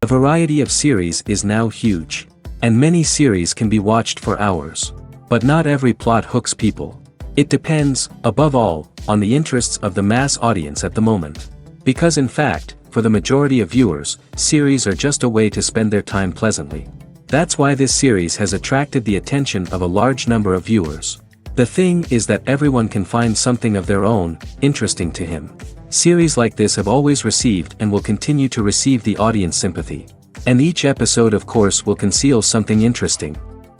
variety of series is now huge. And many series can be watched for hours. But not every plot hooks people. It depends, above all, on the interests of the mass audience at the moment. Because in fact, for the majority of viewers, series are just a way to spend their time pleasantly. That's why this series has attracted the attention of a large number of viewers. The thing is that everyone can find something of their own, interesting to him. Series like this have always received and will continue to receive the audience sympathy. And each episode of course will conceal something interesting.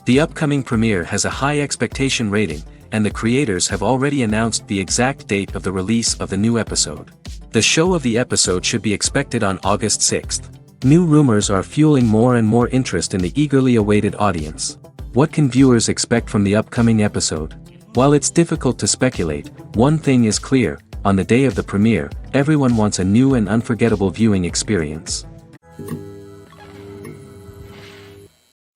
The upcoming premiere has a high expectation rating, and the creators have already announced the exact date of the release of the new episode. The show of the episode should be expected on August 6th. New rumors are fueling more and more interest in the eagerly awaited audience. What can viewers expect from the upcoming episode? While it's difficult to speculate, one thing is clear: on the day of the premiere, everyone wants a new and unforgettable viewing experience.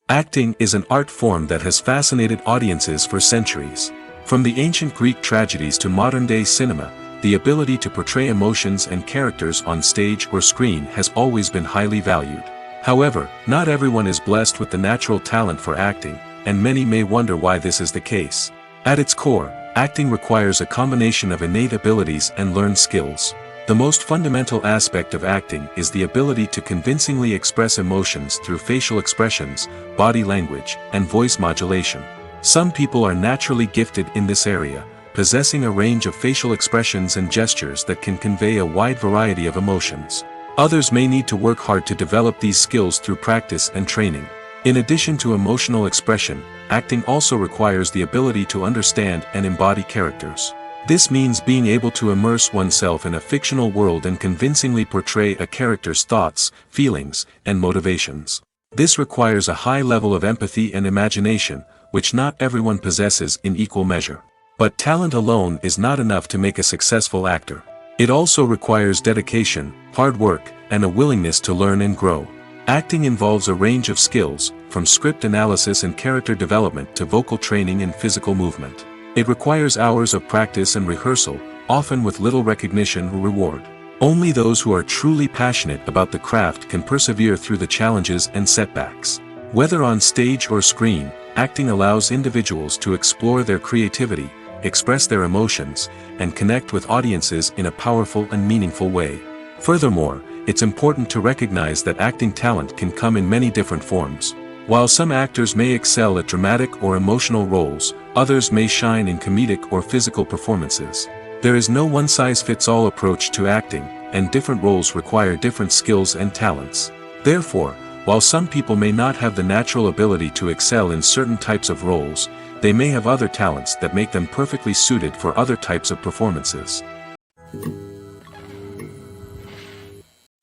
Acting is an art form that has fascinated audiences for centuries. From the ancient Greek tragedies to modern-day cinema, the ability to portray emotions and characters on stage or screen has always been highly valued. However, not everyone is blessed with the natural talent for acting, and many may wonder why this is the case. At its core, acting requires a combination of innate abilities and learned skills. The most fundamental aspect of acting is the ability to convincingly express emotions through facial expressions, body language, and voice modulation. Some people are naturally gifted in this area, possessing a range of facial expressions and gestures that can convey a wide variety of emotions. Others may need to work hard to develop these skills through practice and training. In addition to emotional expression, acting also requires the ability to understand and embody characters. This means being able to immerse oneself in a fictional world and convincingly portray a character's thoughts, feelings, and motivations. This requires a high level of empathy and imagination, which not everyone possesses in equal measure. But talent alone is not enough to make a successful actor. It also requires dedication, hard work, and a willingness to learn and grow. Acting involves a range of skills, from script analysis and character development to vocal training and physical movement. It requires hours of practice and rehearsal, often with little recognition or reward. Only those who are truly passionate about the craft can persevere through the challenges and setbacks. Whether on stage or screen, acting allows individuals to explore their creativity, express their emotions, and connect with audiences in a powerful and meaningful way. Furthermore, it's important to recognize that acting talent can come in many different forms. While some actors may excel at dramatic or emotional roles, others may shine in comedic or physical performances. There is no one-size-fits-all approach to acting, and different roles require different skills and talents. Therefore, while some people may not have the natural ability to excel in certain types of roles, they may have other talents that make them perfectly suited for other types of performances.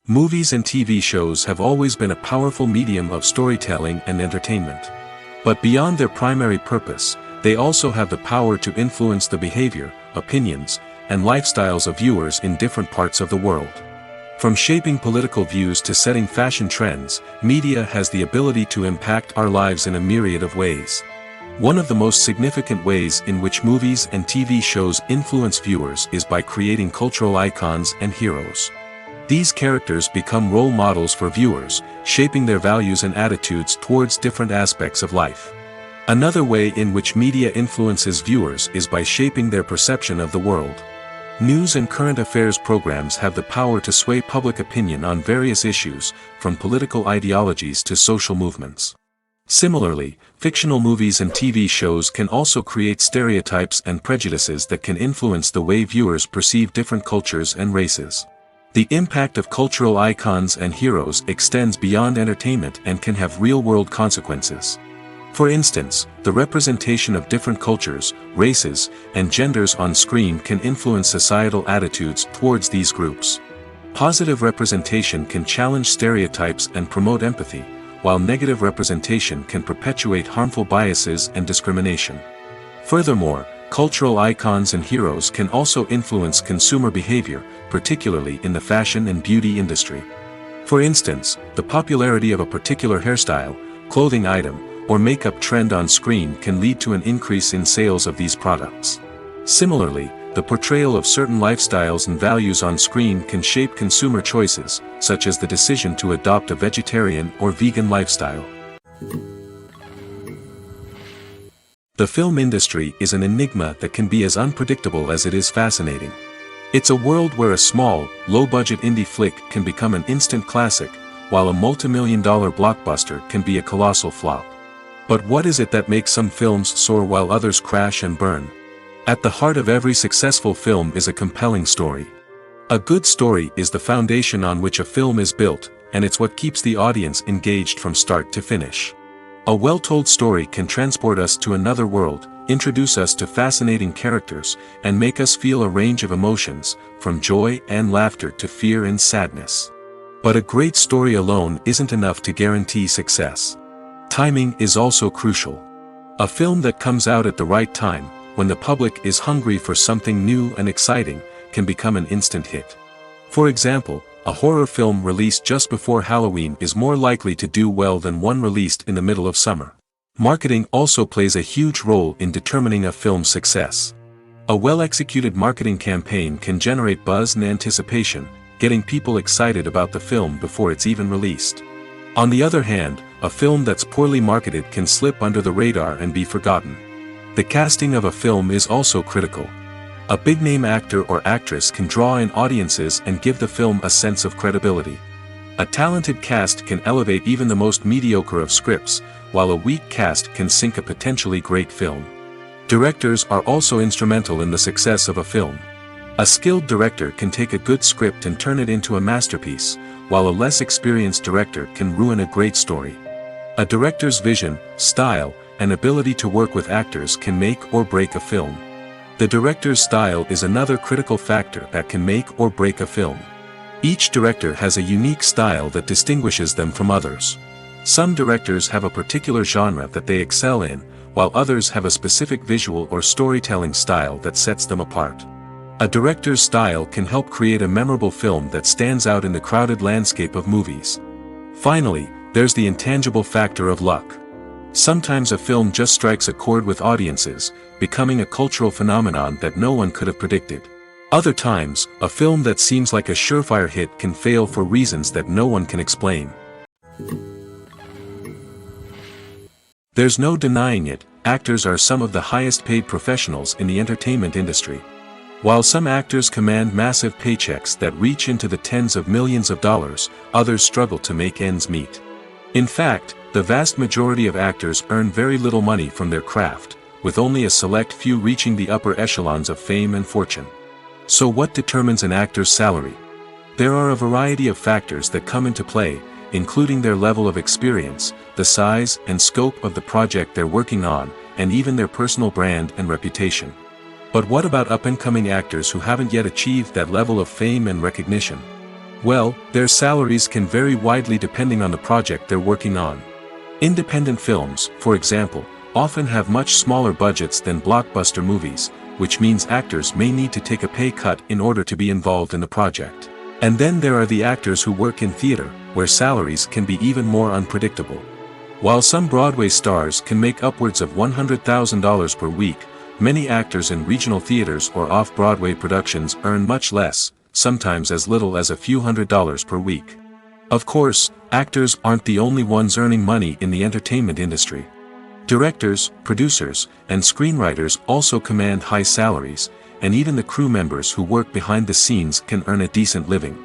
Movies and TV shows have always been a powerful medium of storytelling and entertainment. But beyond their primary purpose, they also have the power to influence the behavior, opinions, and lifestyles of viewers in different parts of the world. From shaping political views to setting fashion trends, media has the ability to impact our lives in a myriad of ways. One of the most significant ways in which movies and TV shows influence viewers is by creating cultural icons and heroes. These characters become role models for viewers, shaping their values and attitudes towards different aspects of life. Another way in which media influences viewers is by shaping their perception of the world. News and current affairs programs have the power to sway public opinion on various issues, from political ideologies to social movements. Similarly, fictional movies and TV shows can also create stereotypes and prejudices that can influence the way viewers perceive different cultures and races. The impact of cultural icons and heroes extends beyond entertainment and can have real-world consequences. For instance, the representation of different cultures, races, and genders on screen can influence societal attitudes towards these groups. Positive representation can challenge stereotypes and promote empathy, while negative representation can perpetuate harmful biases and discrimination. Furthermore, cultural icons and heroes can also influence consumer behavior, particularly in the fashion and beauty industry. For instance, the popularity of a particular hairstyle, clothing item, or makeup trend on screen can lead to an increase in sales of these products. Similarly, the portrayal of certain lifestyles and values on screen can shape consumer choices, such as the decision to adopt a vegetarian or vegan lifestyle. The film industry is an enigma that can be as unpredictable as it is fascinating. It's a world where a small, low-budget indie flick can become an instant classic, while a multi-million-dollar blockbuster can be a colossal flop. But what is it that makes some films soar while others crash and burn? At the heart of every successful film is a compelling story. A good story is the foundation on which a film is built, and it's what keeps the audience engaged from start to finish. A well-told story can transport us to another world, introduce us to fascinating characters, and make us feel a range of emotions, from joy and laughter to fear and sadness. But a great story alone isn't enough to guarantee success. Timing is also crucial. A film that comes out at the right time, when the public is hungry for something new and exciting, can become an instant hit. For example, a horror film released just before Halloween is more likely to do well than one released in the middle of summer. Marketing also plays a huge role in determining a film's success. A well-executed marketing campaign can generate buzz and anticipation, getting people excited about the film before it's even released. On the other hand, a film that's poorly marketed can slip under the radar and be forgotten. The casting of a film is also critical. A big-name actor or actress can draw in audiences and give the film a sense of credibility. A talented cast can elevate even the most mediocre of scripts, while a weak cast can sink a potentially great film. Directors are also instrumental in the success of a film. A skilled director can take a good script and turn it into a masterpiece, while a less experienced director can ruin a great story. A director's vision, style, and ability to work with actors can make or break a film. The director's style is another critical factor that can make or break a film. Each director has a unique style that distinguishes them from others. Some directors have a particular genre that they excel in, while others have a specific visual or storytelling style that sets them apart. A director's style can help create a memorable film that stands out in the crowded landscape of movies. Finally, there's the intangible factor of luck. Sometimes a film just strikes a chord with audiences, becoming a cultural phenomenon that no one could have predicted. Other times, a film that seems like a surefire hit can fail for reasons that no one can explain. There's no denying it, actors are some of the highest paid professionals in the entertainment industry. While some actors command massive paychecks that reach into the tens of millions of dollars, others struggle to make ends meet. In fact, the vast majority of actors earn very little money from their craft, with only a select few reaching the upper echelons of fame and fortune. So what determines an actor's salary? There are a variety of factors that come into play, including their level of experience, the size and scope of the project they're working on, and even their personal brand and reputation. But what about up-and-coming actors who haven't yet achieved that level of fame and recognition? Well, their salaries can vary widely depending on the project they're working on. Independent films, for example, often have much smaller budgets than blockbuster movies, which means actors may need to take a pay cut in order to be involved in the project. And then there are the actors who work in theater, where salaries can be even more unpredictable. While some Broadway stars can make upwards of $100,000 per week, many actors in regional theaters or off-Broadway productions earn much less, sometimes as little as a few $100s per week. Of course, actors aren't the only ones earning money in the entertainment industry. Directors, producers, and screenwriters also command high salaries, and even the crew members who work behind the scenes can earn a decent living.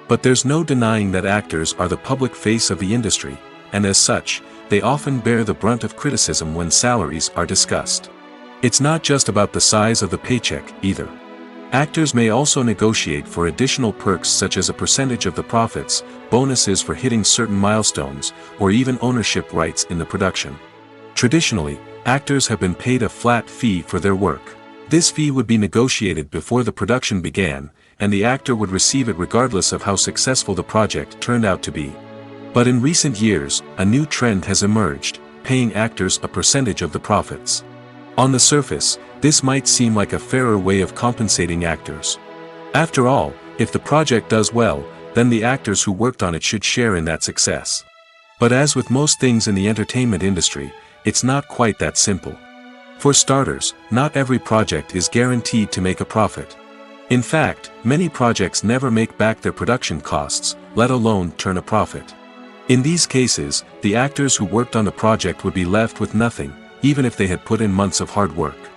But there's no denying that actors are the public face of the industry, and as such, they often bear the brunt of criticism when salaries are discussed. It's not just about the size of the paycheck, either. Actors may also negotiate for additional perks such as a percentage of the profits, bonuses for hitting certain milestones, or even ownership rights in the production. Traditionally, actors have been paid a flat fee for their work. This fee would be negotiated before the production began, and the actor would receive it regardless of how successful the project turned out to be. But in recent years, a new trend has emerged, paying actors a percentage of the profits. On the surface, this might seem like a fairer way of compensating actors. After all, if the project does well, then the actors who worked on it should share in that success. But as with most things in the entertainment industry, it's not quite that simple. For starters, not every project is guaranteed to make a profit. In fact, many projects never make back their production costs, let alone turn a profit. In these cases, the actors who worked on the project would be left with nothing, even if they had put in months of hard work.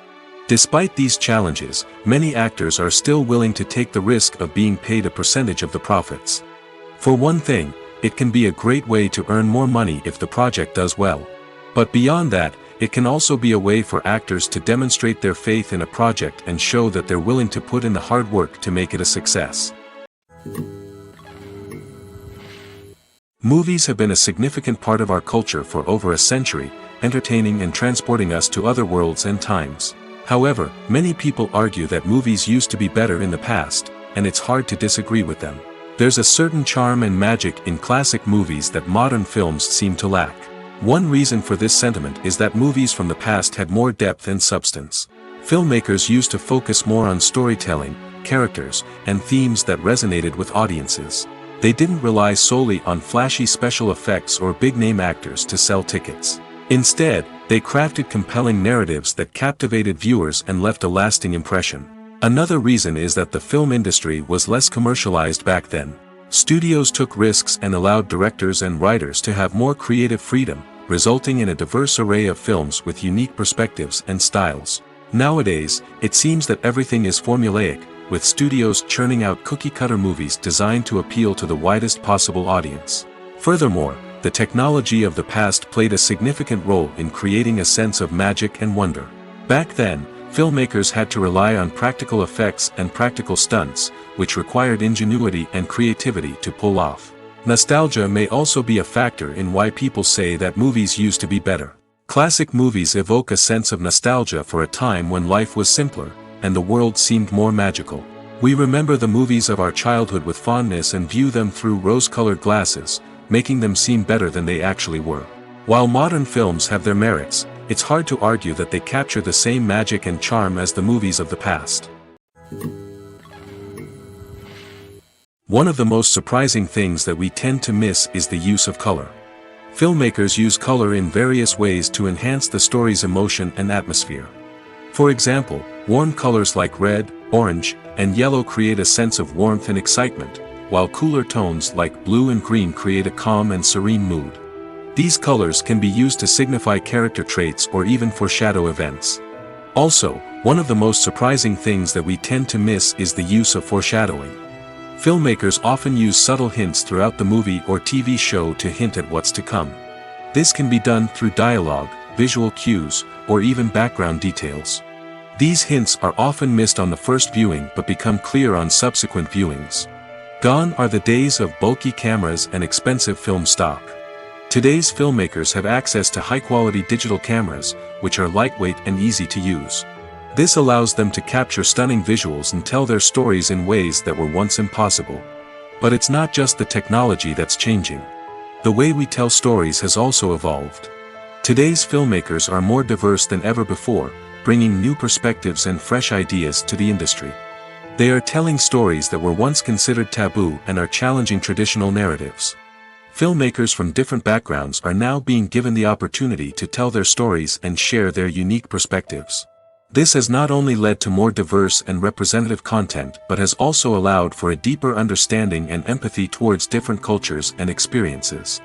Despite these challenges, many actors are still willing to take the risk of being paid a percentage of the profits. For one thing, it can be a great way to earn more money if the project does well. But beyond that, it can also be a way for actors to demonstrate their faith in a project and show that they're willing to put in the hard work to make it a success. Movies have been a significant part of our culture for over a century, entertaining and transporting us to other worlds and times. However, many people argue that movies used to be better in the past, and it's hard to disagree with them. There's a certain charm and magic in classic movies that modern films seem to lack. One reason for this sentiment is that movies from the past had more depth and substance. Filmmakers used to focus more on storytelling, characters, and themes that resonated with audiences. They didn't rely solely on flashy special effects or big-name actors to sell tickets. Instead, they crafted compelling narratives that captivated viewers and left a lasting impression. Another reason is that the film industry was less commercialized back then. Studios took risks and allowed directors and writers to have more creative freedom, resulting in a diverse array of films with unique perspectives and styles. Nowadays, it seems that everything is formulaic, with studios churning out cookie-cutter movies designed to appeal to the widest possible audience. Furthermore, the technology of the past played a significant role in creating a sense of magic and wonder. Back then, filmmakers had to rely on practical effects and practical stunts, which required ingenuity and creativity to pull off. Nostalgia may also be a factor in why people say that movies used to be better. Classic movies evoke a sense of nostalgia for a time when life was simpler, and the world seemed more magical. We remember the movies of our childhood with fondness and view them through rose-colored glasses, making them seem better than they actually were. While modern films have their merits, it's hard to argue that they capture the same magic and charm as the movies of the past. One of the most surprising things that we tend to miss is the use of color. Filmmakers use color in various ways to enhance the story's emotion and atmosphere. For example, warm colors like red, orange, and yellow create a sense of warmth and excitement, while cooler tones like blue and green create a calm and serene mood. These colors can be used to signify character traits or even foreshadow events. Also, one of the most surprising things that we tend to miss is the use of foreshadowing. Filmmakers often use subtle hints throughout the movie or TV show to hint at what's to come. This can be done through dialogue, visual cues, or even background details. These hints are often missed on the first viewing but become clear on subsequent viewings. Gone are the days of bulky cameras and expensive film stock. Today's filmmakers have access to high-quality digital cameras, which are lightweight and easy to use. This allows them to capture stunning visuals and tell their stories in ways that were once impossible. But it's not just the technology that's changing. The way we tell stories has also evolved. Today's filmmakers are more diverse than ever before, bringing new perspectives and fresh ideas to the industry. They are telling stories that were once considered taboo and are challenging traditional narratives. Filmmakers from different backgrounds are now being given the opportunity to tell their stories and share their unique perspectives. This has not only led to more diverse and representative content but has also allowed for a deeper understanding and empathy towards different cultures and experiences.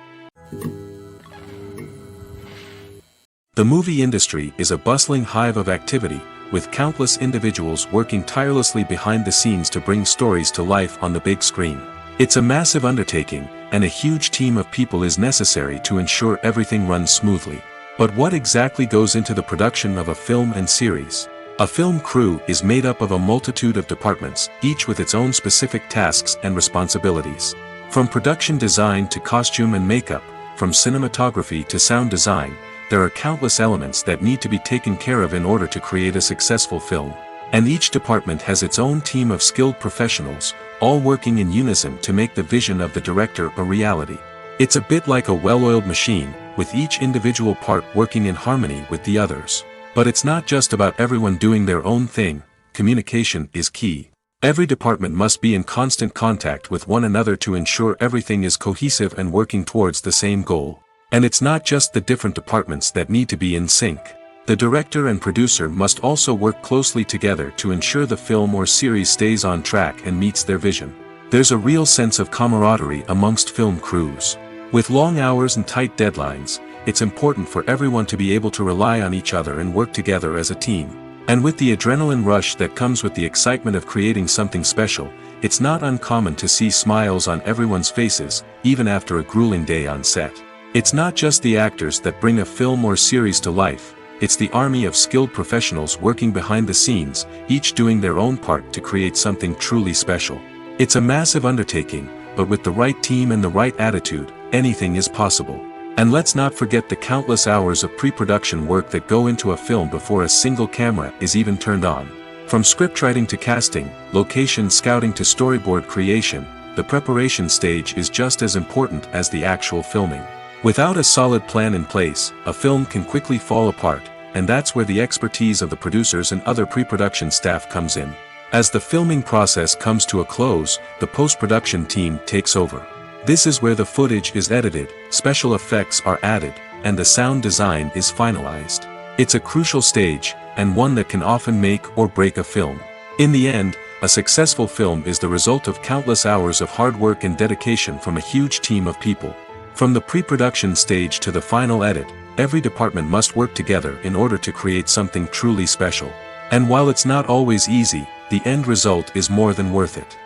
The movie industry is a bustling hive of activity, with countless individuals working tirelessly behind the scenes to bring stories to life on the big screen. It's a massive undertaking, and a huge team of people is necessary to ensure everything runs smoothly. But what exactly goes into the production of a film and series? A film crew is made up of a multitude of departments, each with its own specific tasks and responsibilities. From production design to costume and makeup, from cinematography to sound design, there are countless elements that need to be taken care of in order to create a successful film. And each department has its own team of skilled professionals, all working in unison to make the vision of the director a reality. It's a bit like a well-oiled machine, with each individual part working in harmony with the others. But it's not just about everyone doing their own thing. Communication is key. Every department must be in constant contact with one another to ensure everything is cohesive and working towards the same goal. And it's not just the different departments that need to be in sync. The director and producer must also work closely together to ensure the film or series stays on track and meets their vision. There's a real sense of camaraderie amongst film crews. With long hours and tight deadlines, it's important for everyone to be able to rely on each other and work together as a team. And with the adrenaline rush that comes with the excitement of creating something special, it's not uncommon to see smiles on everyone's faces, even after a grueling day on set. It's not just the actors that bring a film or series to life, it's the army of skilled professionals working behind the scenes, each doing their own part to create something truly special. It's a massive undertaking, but with the right team and the right attitude, anything is possible. And let's not forget the countless hours of pre-production work that go into a film before a single camera is even turned on. From scriptwriting to casting, location scouting to storyboard creation, the preparation stage is just as important as the actual filming. Without a solid plan in place, a film can quickly fall apart, and that's where the expertise of the producers and other pre-production staff comes in. As the filming process comes to a close, the post-production team takes over. This is where the footage is edited, special effects are added, and the sound design is finalized. It's a crucial stage, and one that can often make or break a film. In the end, a successful film is the result of countless hours of hard work and dedication from a huge team of people. From the pre-production stage to the final edit, every department must work together in order to create something truly special. And while it's not always easy, the end result is more than worth it.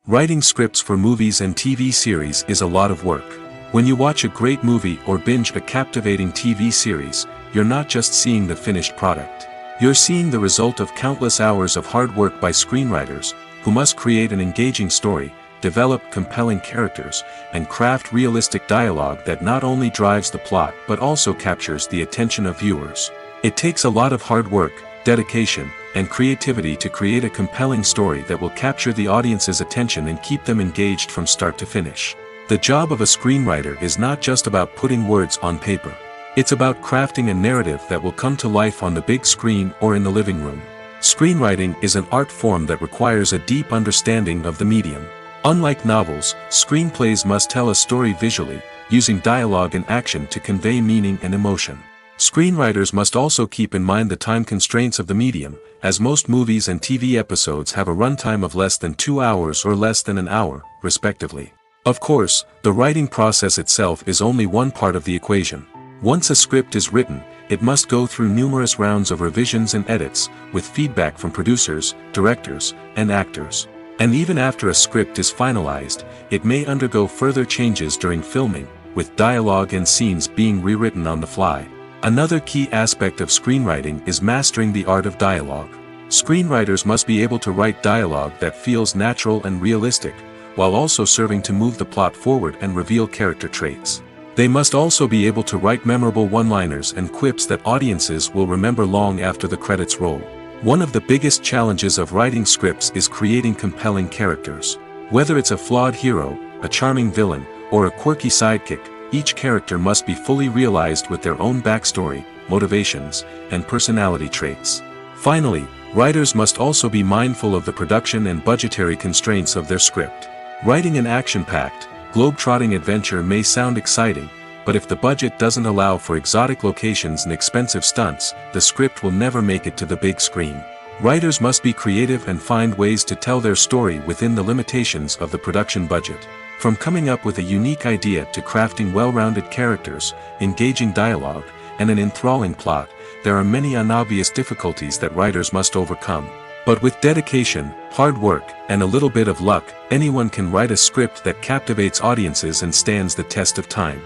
Writing scripts for movies and TV series is a lot of work. When you watch a great movie or binge a captivating TV series, you're not just seeing the finished product. You're seeing the result of countless hours of hard work by screenwriters, who must create an engaging story, develop compelling characters, and craft realistic dialogue that not only drives the plot but also captures the attention of viewers. It takes a lot of hard work, dedication, and creativity to create a compelling story that will capture the audience's attention and keep them engaged from start to finish. The job of a screenwriter is not just about putting words on paper. It's about crafting a narrative that will come to life on the big screen or in the living room. Screenwriting is an art form that requires a deep understanding of the medium. Unlike novels, screenplays must tell a story visually, using dialogue and action to convey meaning and emotion. Screenwriters must also keep in mind the time constraints of the medium, as most movies and TV episodes have a runtime of less than 2 hours or less than an hour, respectively. Of course, the writing process itself is only one part of the equation. Once a script is written, it must go through numerous rounds of revisions and edits, with feedback from producers, directors, and actors. And even after a script is finalized, it may undergo further changes during filming, with dialogue and scenes being rewritten on the fly. Another key aspect of screenwriting is mastering the art of dialogue. Screenwriters must be able to write dialogue that feels natural and realistic, while also serving to move the plot forward and reveal character traits. They must also be able to write memorable one-liners and quips that audiences will remember long after the credits roll. One of the biggest challenges of writing scripts is creating compelling characters. Whether it's a flawed hero, a charming villain, or a quirky sidekick, each character must be fully realized with their own backstory, motivations, and personality traits. Finally, writers must also be mindful of the production and budgetary constraints of their script. Writing an action-packed, globe-trotting adventure may sound exciting, but if the budget doesn't allow for exotic locations and expensive stunts, the script will never make it to the big screen. Writers must be creative and find ways to tell their story within the limitations of the production budget. From coming up with a unique idea to crafting well-rounded characters, engaging dialogue, and an enthralling plot, there are many unobvious difficulties that writers must overcome. But with dedication, hard work, and a little bit of luck, anyone can write a script that captivates audiences and stands the test of time.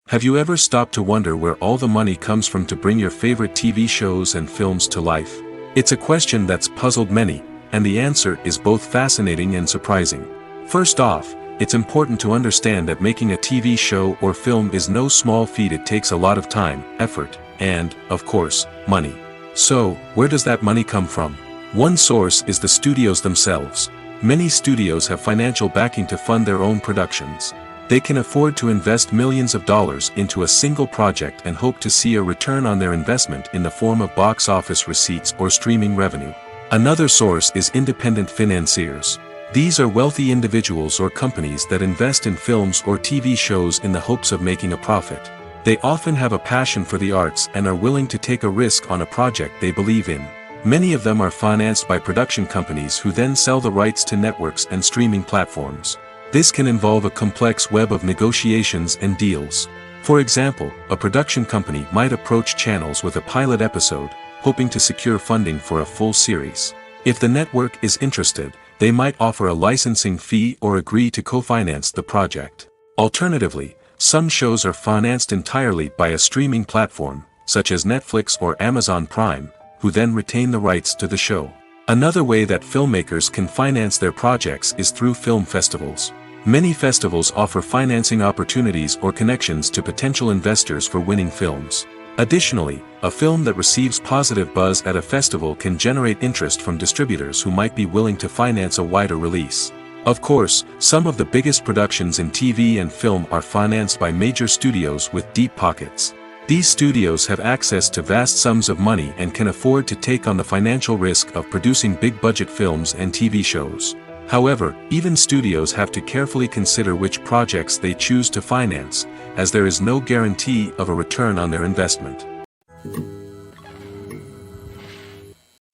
Have you ever stopped to wonder where all the money comes from to bring your favorite TV shows and films to life? It's a question that's puzzled many, and the answer is both fascinating and surprising. First off, it's important to understand that making a TV show or film is no small feat. It takes a lot of time, effort, and, of course, money. So, where does that money come from? One source is the studios themselves. Many studios have financial backing to fund their own productions. They can afford to invest millions of dollars into a single project and hope to see a return on their investment in the form of box office receipts or streaming revenue. Another source is independent financiers. These are wealthy individuals or companies that invest in films or TV shows in the hopes of making a profit. They often have a passion for the arts and are willing to take a risk on a project they believe in. Many of them are financed by production companies who then sell the rights to networks and streaming platforms. This can involve a complex web of negotiations and deals. For example, a production company might approach channels with a pilot episode, hoping to secure funding for a full series. If the network is interested, they might offer a licensing fee or agree to co-finance the project. Alternatively, some shows are financed entirely by a streaming platform, such as Netflix or Amazon Prime, who then retain the rights to the show. Another way that filmmakers can finance their projects is through film festivals. Many festivals offer financing opportunities or connections to potential investors for winning films. Additionally, a film that receives positive buzz at a festival can generate interest from distributors who might be willing to finance a wider release. Of course, some of the biggest productions in TV and film are financed by major studios with deep pockets. These studios have access to vast sums of money and can afford to take on the financial risk of producing big-budget films and TV shows. However, even studios have to carefully consider which projects they choose to finance, as there is no guarantee of a return on their investment.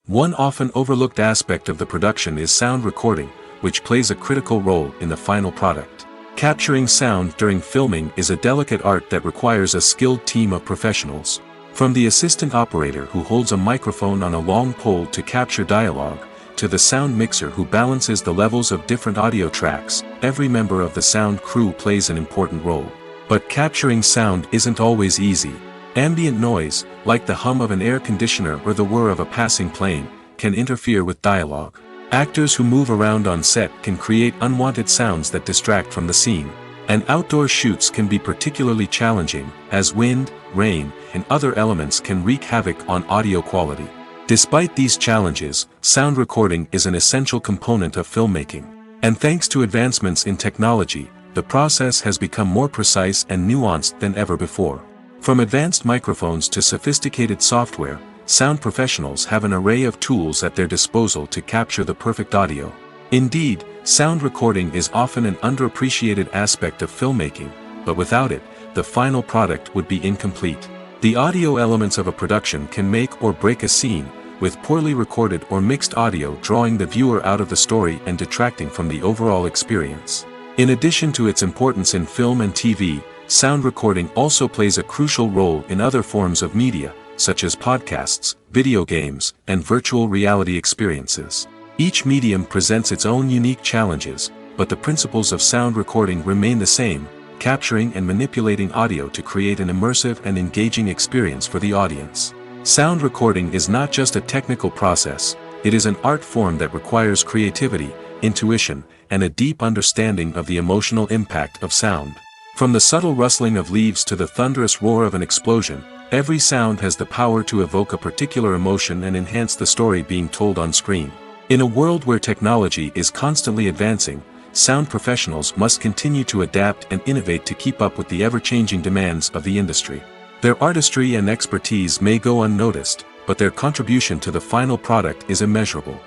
One often overlooked aspect of the production is sound recording, which plays a critical role in the final product. Capturing sound during filming is a delicate art that requires a skilled team of professionals. From the assistant operator who holds a microphone on a long pole to capture dialogue, to the sound mixer who balances the levels of different audio tracks, every member of the sound crew plays an important role. But capturing sound isn't always easy. Ambient noise, like the hum of an air conditioner or the whir of a passing plane, can interfere with dialogue. Actors who move around on set can create unwanted sounds that distract from the scene. And outdoor shoots can be particularly challenging, as wind, rain, and other elements can wreak havoc on audio quality. Despite these challenges, sound recording is an essential component of filmmaking. And thanks to advancements in technology, the process has become more precise and nuanced than ever before. From advanced microphones to sophisticated software, sound professionals have an array of tools at their disposal to capture the perfect audio. Indeed, sound recording is often an underappreciated aspect of filmmaking, but without it, the final product would be incomplete. The audio elements of a production can make or break a scene, with poorly recorded or mixed audio drawing the viewer out of the story and detracting from the overall experience. In addition to its importance in film and TV, sound recording also plays a crucial role in other forms of media, such as podcasts, video games, and virtual reality experiences. Each medium presents its own unique challenges, but the principles of sound recording remain the same: capturing and manipulating audio to create an immersive and engaging experience for the audience. Sound recording is not just a technical process, it is an art form that requires creativity, intuition, and a deep understanding of the emotional impact of sound. From the subtle rustling of leaves to the thunderous roar of an explosion, every sound has the power to evoke a particular emotion and enhance the story being told on screen. In a world where technology is constantly advancing, sound professionals must continue to adapt and innovate to keep up with the ever-changing demands of the industry. Their artistry and expertise may go unnoticed, but their contribution to the final product is immeasurable.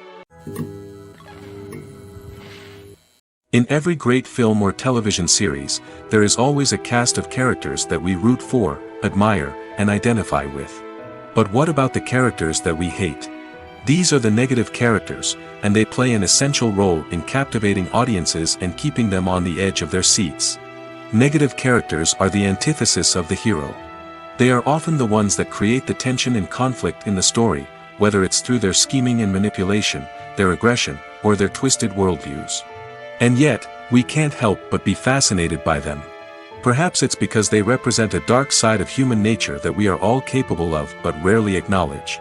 In every great film or television series, there is always a cast of characters that we root for, admire, and identify with. But what about the characters that we hate? These are the negative characters, and they play an essential role in captivating audiences and keeping them on the edge of their seats. Negative characters are the antithesis of the hero. They are often the ones that create the tension and conflict in the story, whether it's through their scheming and manipulation, their aggression, or their twisted worldviews. And yet, we can't help but be fascinated by them. Perhaps it's because they represent a dark side of human nature that we are all capable of but rarely acknowledge.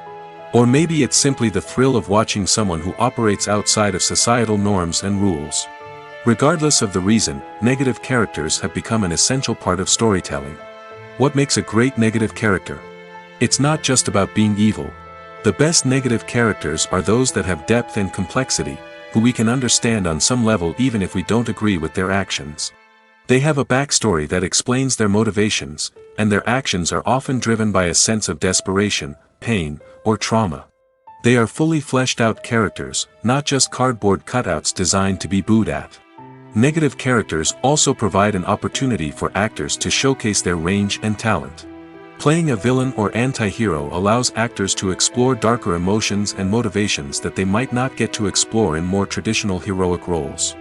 Or maybe it's simply the thrill of watching someone who operates outside of societal norms and rules. Regardless of the reason, negative characters have become an essential part of storytelling. What makes a great negative character? It's not just about being evil. The best negative characters are those that have depth and complexity, who we can understand on some level even if we don't agree with their actions. They have a backstory that explains their motivations, and their actions are often driven by a sense of desperation, pain, or trauma. They are fully fleshed out characters, not just cardboard cutouts designed to be booed at. Negative characters also provide an opportunity for actors to showcase their range and talent. Playing a villain or anti-hero allows actors to explore darker emotions and motivations that they might not get to explore in more traditional heroic roles.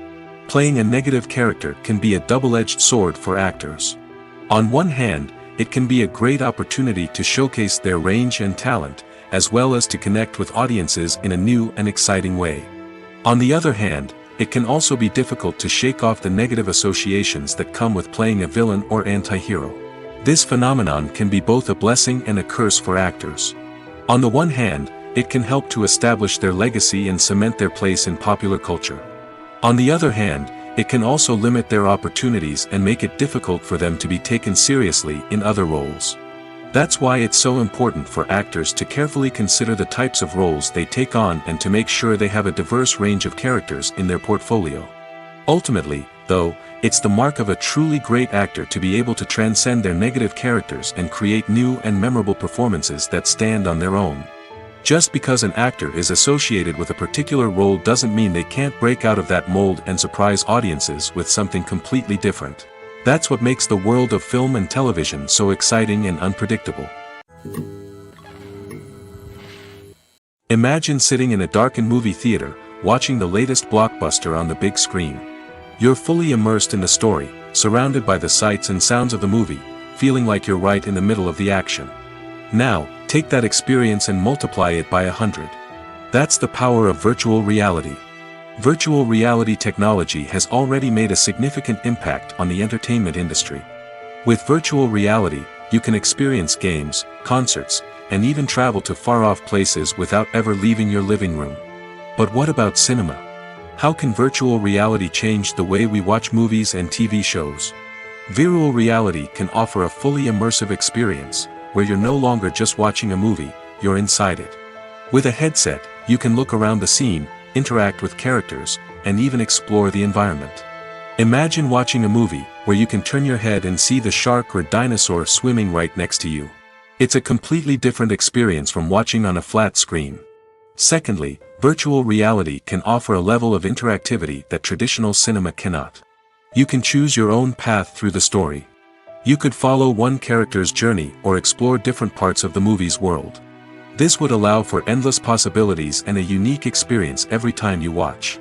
Playing a negative character can be a double-edged sword for actors. On one hand, it can be a great opportunity to showcase their range and talent, as well as to connect with audiences in a new and exciting way. On the other hand, it can also be difficult to shake off the negative associations that come with playing a villain or anti-hero. This phenomenon can be both a blessing and a curse for actors. On the one hand, it can help to establish their legacy and cement their place in popular culture. On the other hand, it can also limit their opportunities and make it difficult for them to be taken seriously in other roles. That's why it's so important for actors to carefully consider the types of roles they take on and to make sure they have a diverse range of characters in their portfolio. Ultimately, though, it's the mark of a truly great actor to be able to transcend their negative characters and create new and memorable performances that stand on their own. Just because an actor is associated with a particular role doesn't mean they can't break out of that mold and surprise audiences with something completely different. That's what makes the world of film and television so exciting and unpredictable. Imagine sitting in a darkened movie theater, watching the latest blockbuster on the big screen. You're fully immersed in the story, surrounded by the sights and sounds of the movie, feeling like you're right in the middle of the action. Now, take that experience and multiply it by 100. That's the power of virtual reality. Virtual reality technology has already made a significant impact on the entertainment industry. With virtual reality, you can experience games, concerts, and even travel to far-off places without ever leaving your living room. But what about cinema? How can virtual reality change the way we watch movies and TV shows? Virtual reality can offer a fully immersive experience, where you're no longer just watching a movie, you're inside it. With a headset, you can look around the scene, interact with characters, and even explore the environment. Imagine watching a movie, where you can turn your head and see the shark or dinosaur swimming right next to you. It's a completely different experience from watching on a flat screen. Secondly, virtual reality can offer a level of interactivity that traditional cinema cannot. You can choose your own path through the story. You could follow one character's journey or explore different parts of the movie's world. This would allow for endless possibilities and a unique experience every time you watch.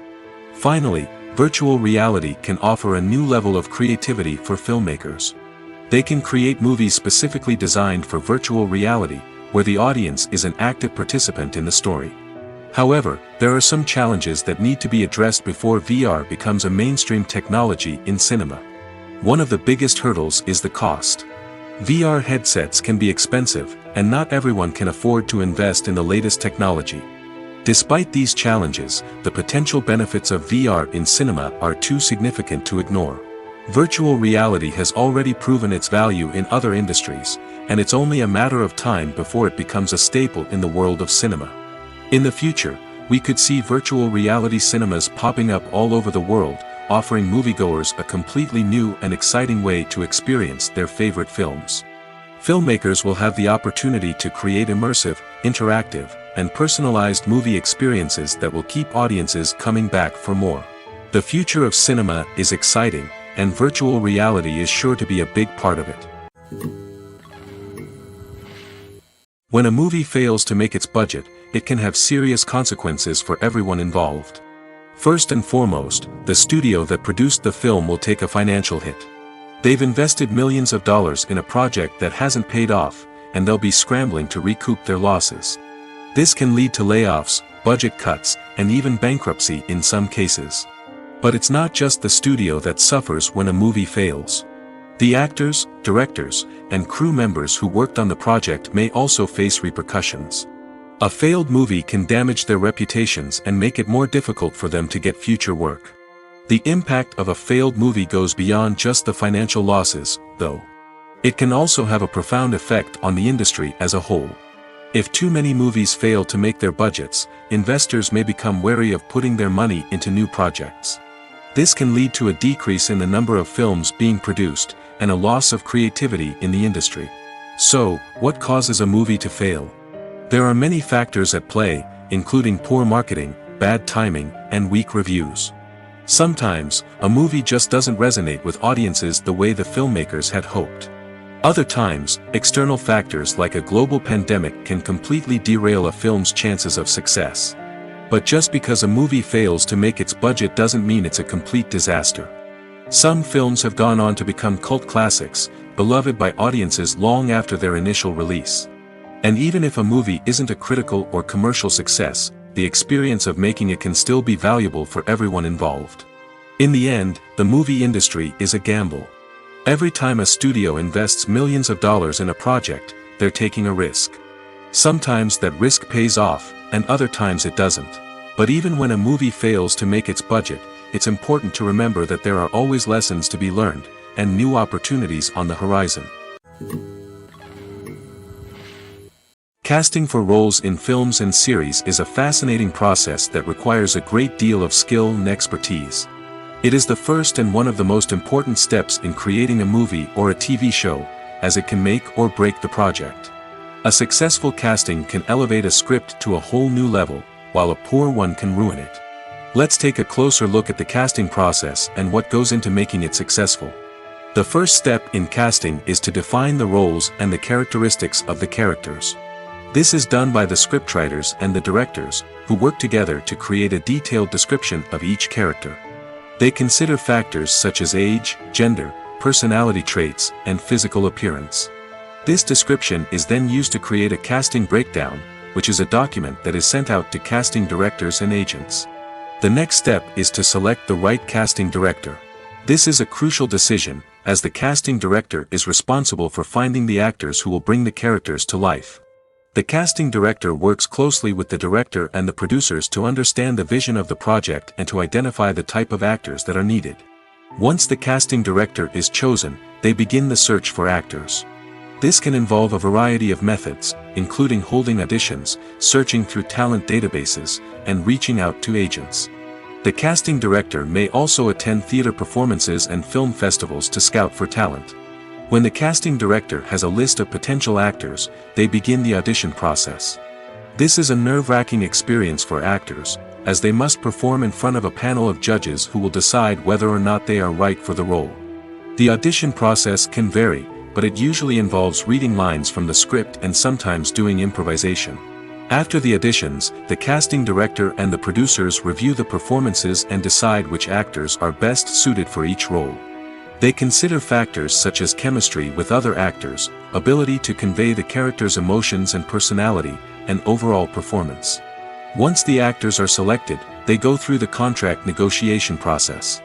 Finally, virtual reality can offer a new level of creativity for filmmakers. They can create movies specifically designed for virtual reality, where the audience is an active participant in the story. However, there are some challenges that need to be addressed before VR becomes a mainstream technology in cinema. One of the biggest hurdles is the cost. VR headsets can be expensive, and not everyone can afford to invest in the latest technology. Despite these challenges, the potential benefits of VR in cinema are too significant to ignore. Virtual reality has already proven its value in other industries, and it's only a matter of time before it becomes a staple in the world of cinema. In the future, we could see virtual reality cinemas popping up all over the world, offering moviegoers a completely new and exciting way to experience their favorite films. Filmmakers will have the opportunity to create immersive, interactive, and personalized movie experiences that will keep audiences coming back for more. The future of cinema is exciting, and virtual reality is sure to be a big part of it. When a movie fails to make its budget, it can have serious consequences for everyone involved. First and foremost, the studio that produced the film will take a financial hit. They've invested millions of dollars in a project that hasn't paid off, and they'll be scrambling to recoup their losses. This can lead to layoffs, budget cuts, and even bankruptcy in some cases. But it's not just the studio that suffers when a movie fails. The actors, directors, and crew members who worked on the project may also face repercussions. A failed movie can damage their reputations and make it more difficult for them to get future work. The impact of a failed movie goes beyond just the financial losses, though. It can also have a profound effect on the industry as a whole. If too many movies fail to make their budgets, investors may become wary of putting their money into new projects. This can lead to a decrease in the number of films being produced, and a loss of creativity in the industry. So, what causes a movie to fail? There are many factors at play, including poor marketing, bad timing, and weak reviews. Sometimes, a movie just doesn't resonate with audiences the way the filmmakers had hoped. Other times, external factors like a global pandemic can completely derail a film's chances of success. But just because a movie fails to make its budget doesn't mean it's a complete disaster. Some films have gone on to become cult classics, beloved by audiences long after their initial release. And even if a movie isn't a critical or commercial success, the experience of making it can still be valuable for everyone involved. In the end, the movie industry is a gamble. Every time a studio invests millions of dollars in a project, they're taking a risk. Sometimes that risk pays off, and other times it doesn't. But even when a movie fails to make its budget, it's important to remember that there are always lessons to be learned, and new opportunities on the horizon. Casting for roles in films and series is a fascinating process that requires a great deal of skill and expertise. It is the first and one of the most important steps in creating a movie or a TV show, as it can make or break the project. A successful casting can elevate a script to a whole new level, while a poor one can ruin it. Let's take a closer look at the casting process and what goes into making it successful. The first step in casting is to define the roles and the characteristics of the characters. This is done by the scriptwriters and the directors, who work together to create a detailed description of each character. They consider factors such as age, gender, personality traits, and physical appearance. This description is then used to create a casting breakdown, which is a document that is sent out to casting directors and agents. The next step is to select the right casting director. This is a crucial decision, as the casting director is responsible for finding the actors who will bring the characters to life. The casting director works closely with the director and the producers to understand the vision of the project and to identify the type of actors that are needed. Once the casting director is chosen, they begin the search for actors. This can involve a variety of methods, including holding auditions, searching through talent databases, and reaching out to agents. The casting director may also attend theater performances and film festivals to scout for talent. When the casting director has a list of potential actors, they begin the audition process. This is a nerve-wracking experience for actors, as they must perform in front of a panel of judges who will decide whether or not they are right for the role. The audition process can vary, but it usually involves reading lines from the script and sometimes doing improvisation. After the auditions, the casting director and the producers review the performances and decide which actors are best suited for each role. They consider factors such as chemistry with other actors, ability to convey the character's emotions and personality, and overall performance. Once the actors are selected, they go through the contract negotiation process.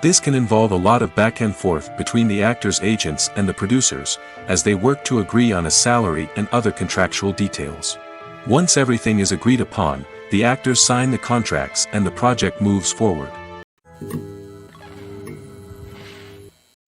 This can involve a lot of back and forth between the actors' agents and the producers, as they work to agree on a salary and other contractual details. Once everything is agreed upon, the actors sign the contracts and the project moves forward.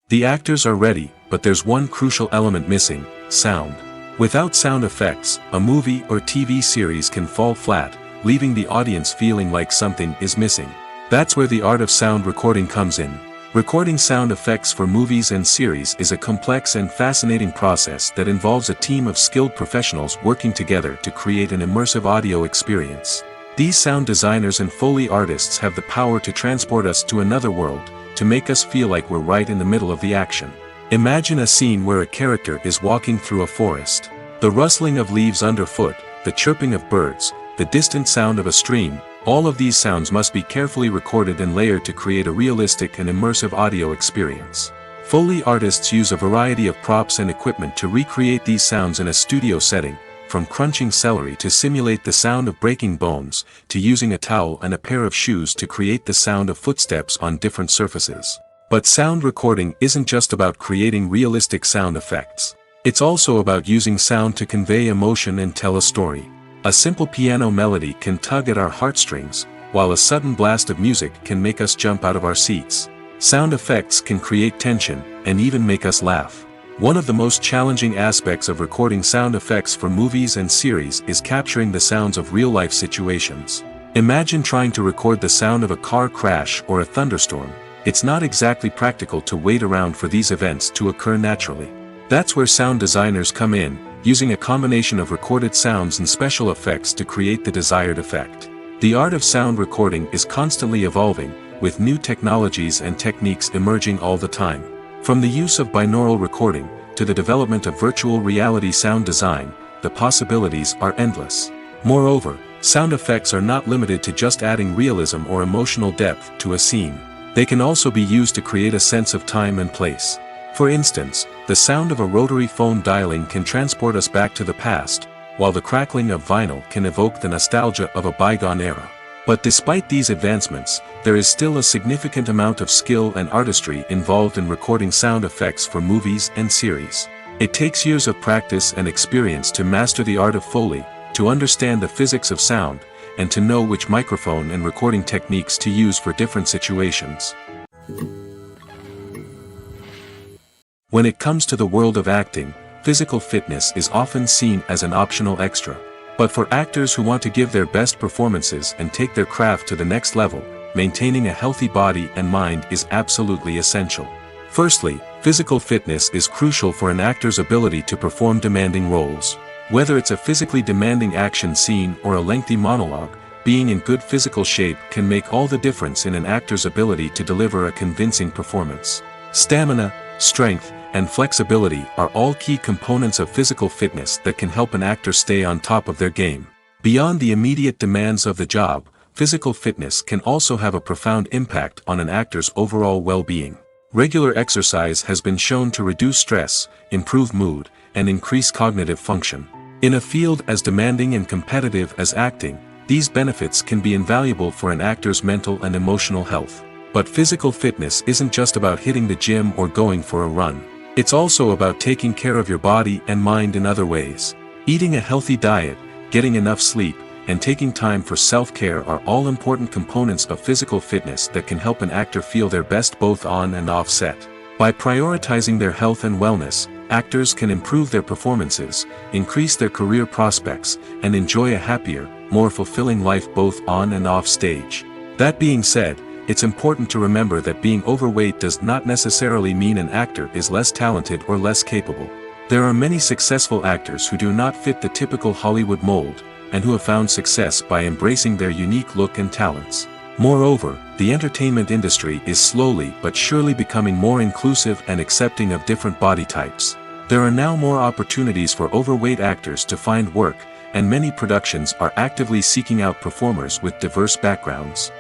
The actors are ready, but there's one crucial element missing: sound. Without sound effects, a movie or TV series can fall flat, leaving the audience feeling like something is missing. That's where the art of sound recording comes in. Recording sound effects for movies and series is a complex and fascinating process that involves a team of skilled professionals working together to create an immersive audio experience. These sound designers and Foley artists have the power to transport us to another world, to make us feel like we're right in the middle of the action. Imagine a scene where a character is walking through a forest. The rustling of leaves underfoot, the chirping of birds, the distant sound of a stream, all of these sounds must be carefully recorded and layered to create a realistic and immersive audio experience. Foley artists use a variety of props and equipment to recreate these sounds in a studio setting, from crunching celery to simulate the sound of breaking bones, to using a towel and a pair of shoes to create the sound of footsteps on different surfaces. But sound recording isn't just about creating realistic sound effects. It's also about using sound to convey emotion and tell a story. A simple piano melody can tug at our heartstrings, while a sudden blast of music can make us jump out of our seats. Sound effects can create tension, and even make us laugh. One of the most challenging aspects of recording sound effects for movies and series is capturing the sounds of real-life situations. Imagine trying to record the sound of a car crash or a thunderstorm. It's not exactly practical to wait around for these events to occur naturally. That's where sound designers come in, using a combination of recorded sounds and special effects to create the desired effect. The art of sound recording is constantly evolving, with new technologies and techniques emerging all the time. From the use of binaural recording, to the development of virtual reality sound design, the possibilities are endless. Moreover, sound effects are not limited to just adding realism or emotional depth to a scene. They can also be used to create a sense of time and place. For instance, the sound of a rotary phone dialing can transport us back to the past, while the crackling of vinyl can evoke the nostalgia of a bygone era. But despite these advancements, there is still a significant amount of skill and artistry involved in recording sound effects for movies and series. It takes years of practice and experience to master the art of Foley, to understand the physics of sound, and to know which microphone and recording techniques to use for different situations. When it comes to the world of acting, physical fitness is often seen as an optional extra. But for actors who want to give their best performances and take their craft to the next level, maintaining a healthy body and mind is absolutely essential. Firstly, physical fitness is crucial for an actor's ability to perform demanding roles. Whether it's a physically demanding action scene or a lengthy monologue, being in good physical shape can make all the difference in an actor's ability to deliver a convincing performance. Stamina, strength, and flexibility are all key components of physical fitness that can help an actor stay on top of their game. Beyond the immediate demands of the job, physical fitness can also have a profound impact on an actor's overall well-being. Regular exercise has been shown to reduce stress, improve mood, and increase cognitive function. In a field as demanding and competitive as acting, these benefits can be invaluable for an actor's mental and emotional health. But physical fitness isn't just about hitting the gym or going for a run. It's also about taking care of your body and mind in other ways. Eating a healthy diet, getting enough sleep, and taking time for self-care are all important components of physical fitness that can help an actor feel their best both on and off set. By prioritizing their health and wellness, actors can improve their performances, increase their career prospects, and enjoy a happier, more fulfilling life both on and off stage. That being said, it's important to remember that being overweight does not necessarily mean an actor is less talented or less capable. There are many successful actors who do not fit the typical Hollywood mold, and who have found success by embracing their unique look and talents. Moreover, the entertainment industry is slowly but surely becoming more inclusive and accepting of different body types. There are now more opportunities for overweight actors to find work, and many productions are actively seeking out performers with diverse backgrounds.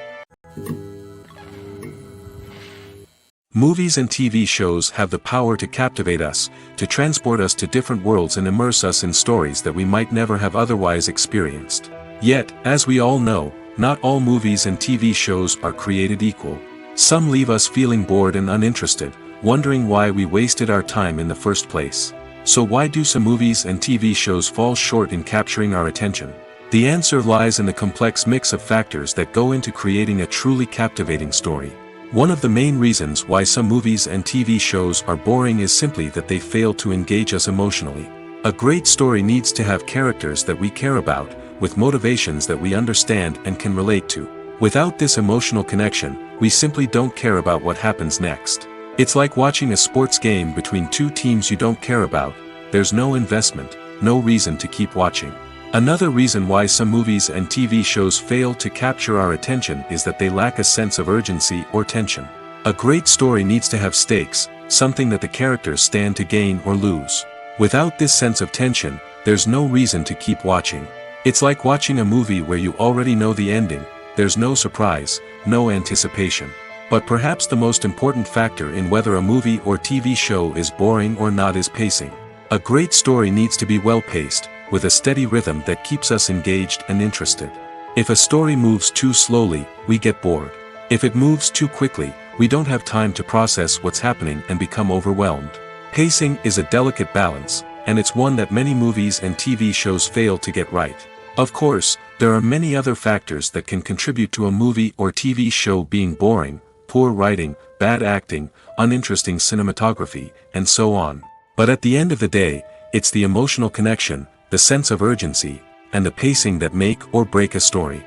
Movies and TV shows have the power to captivate us, to transport us to different worlds and immerse us in stories that we might never have otherwise experienced. Yet, as we all know, not all movies and TV shows are created equal. Some leave us feeling bored and uninterested, wondering why we wasted our time in the first place. So why do some movies and TV shows fall short in capturing our attention? The answer lies in the complex mix of factors that go into creating a truly captivating story. One of the main reasons why some movies and TV shows are boring is simply that they fail to engage us emotionally. A great story needs to have characters that we care about, with motivations that we understand and can relate to. Without this emotional connection, we simply don't care about what happens next. It's like watching a sports game between two teams you don't care about. There's no investment, no reason to keep watching. Another reason why some movies and TV shows fail to capture our attention is that they lack a sense of urgency or tension. A great story needs to have stakes, something that the characters stand to gain or lose. Without this sense of tension, there's no reason to keep watching. It's like watching a movie where you already know the ending. There's no surprise, no anticipation. But perhaps the most important factor in whether a movie or TV show is boring or not is pacing. A great story needs to be well-paced, with a steady rhythm that keeps us engaged and interested. If a story moves too slowly, we get bored. If it moves too quickly, we don't have time to process what's happening and become overwhelmed. Pacing is a delicate balance, and it's one that many movies and TV shows fail to get right. Of course, there are many other factors that can contribute to a movie or TV show being boring: poor writing, bad acting, uninteresting cinematography, and so on. But at the end of the day, it's the emotional connection, the sense of urgency, and the pacing that make or break a story.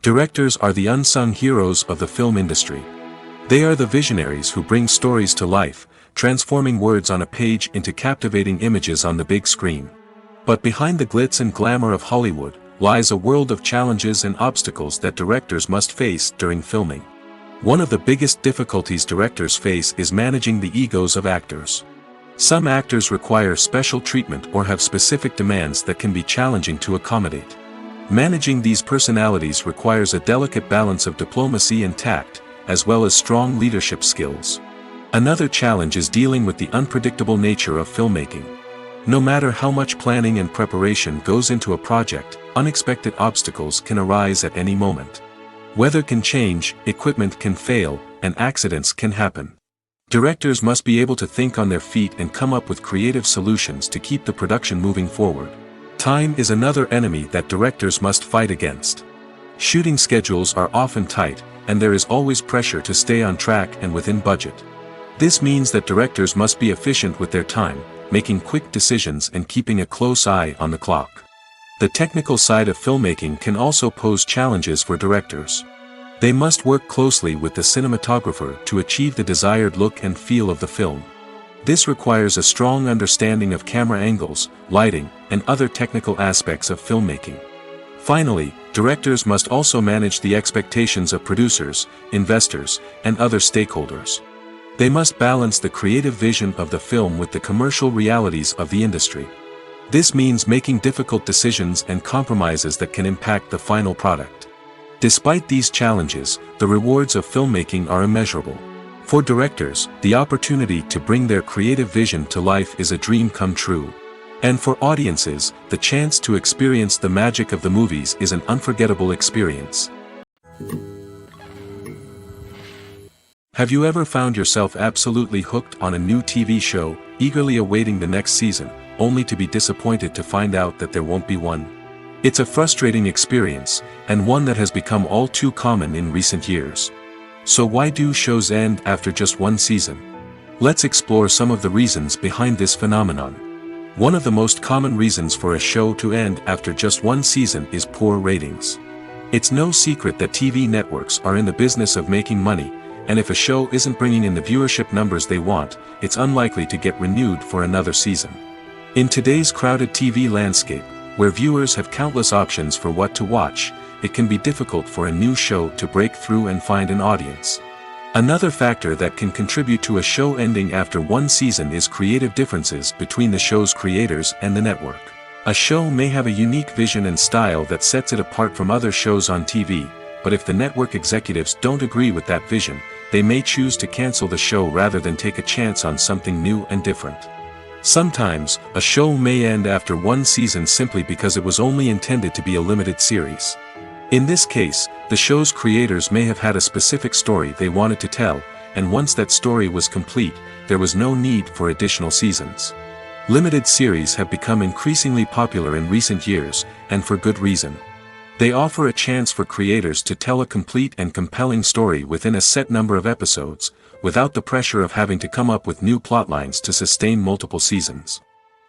Directors are the unsung heroes of the film industry. They are the visionaries who bring stories to life, transforming words on a page into captivating images on the big screen. But behind the glitz and glamour of Hollywood lies a world of challenges and obstacles that directors must face during filming. One of the biggest difficulties directors face is managing the egos of actors. Some actors require special treatment or have specific demands that can be challenging to accommodate. Managing these personalities requires a delicate balance of diplomacy and tact, as well as strong leadership skills. Another challenge is dealing with the unpredictable nature of filmmaking. No matter how much planning and preparation goes into a project, unexpected obstacles can arise at any moment. Weather can change, equipment can fail, and accidents can happen. Directors must be able to think on their feet and come up with creative solutions to keep the production moving forward. Time is another enemy that directors must fight against. Shooting schedules are often tight, and there is always pressure to stay on track and within budget. This means that directors must be efficient with their time, making quick decisions and keeping a close eye on the clock. The technical side of filmmaking can also pose challenges for directors. They must work closely with the cinematographer to achieve the desired look and feel of the film. This requires a strong understanding of camera angles, lighting, and other technical aspects of filmmaking. Finally, directors must also manage the expectations of producers, investors, and other stakeholders. They must balance the creative vision of the film with the commercial realities of the industry. This means making difficult decisions and compromises that can impact the final product. Despite these challenges, the rewards of filmmaking are immeasurable. For directors, the opportunity to bring their creative vision to life is a dream come true. And for audiences, the chance to experience the magic of the movies is an unforgettable experience. Have you ever found yourself absolutely hooked on a new TV show, eagerly awaiting the next season, only to be disappointed to find out that there won't be one? It's a frustrating experience, and one that has become all too common in recent years. So why do shows end after just one season? Let's explore some of the reasons behind this phenomenon. One of the most common reasons for a show to end after just one season is poor ratings. It's no secret that TV networks are in the business of making money, and if a show isn't bringing in the viewership numbers they want, it's unlikely to get renewed for another season. In today's crowded TV landscape, where viewers have countless options for what to watch, it can be difficult for a new show to break through and find an audience. Another factor that can contribute to a show ending after one season is creative differences between the show's creators and the network. A show may have a unique vision and style that sets it apart from other shows on TV, but if the network executives don't agree with that vision, they may choose to cancel the show rather than take a chance on something new and different. Sometimes, a show may end after one season simply because it was only intended to be a limited series. In this case, the show's creators may have had a specific story they wanted to tell, and once that story was complete, there was no need for additional seasons. Limited series have become increasingly popular in recent years, and for good reason. They offer a chance for creators to tell a complete and compelling story within a set number of episodes, without the pressure of having to come up with new plotlines to sustain multiple seasons.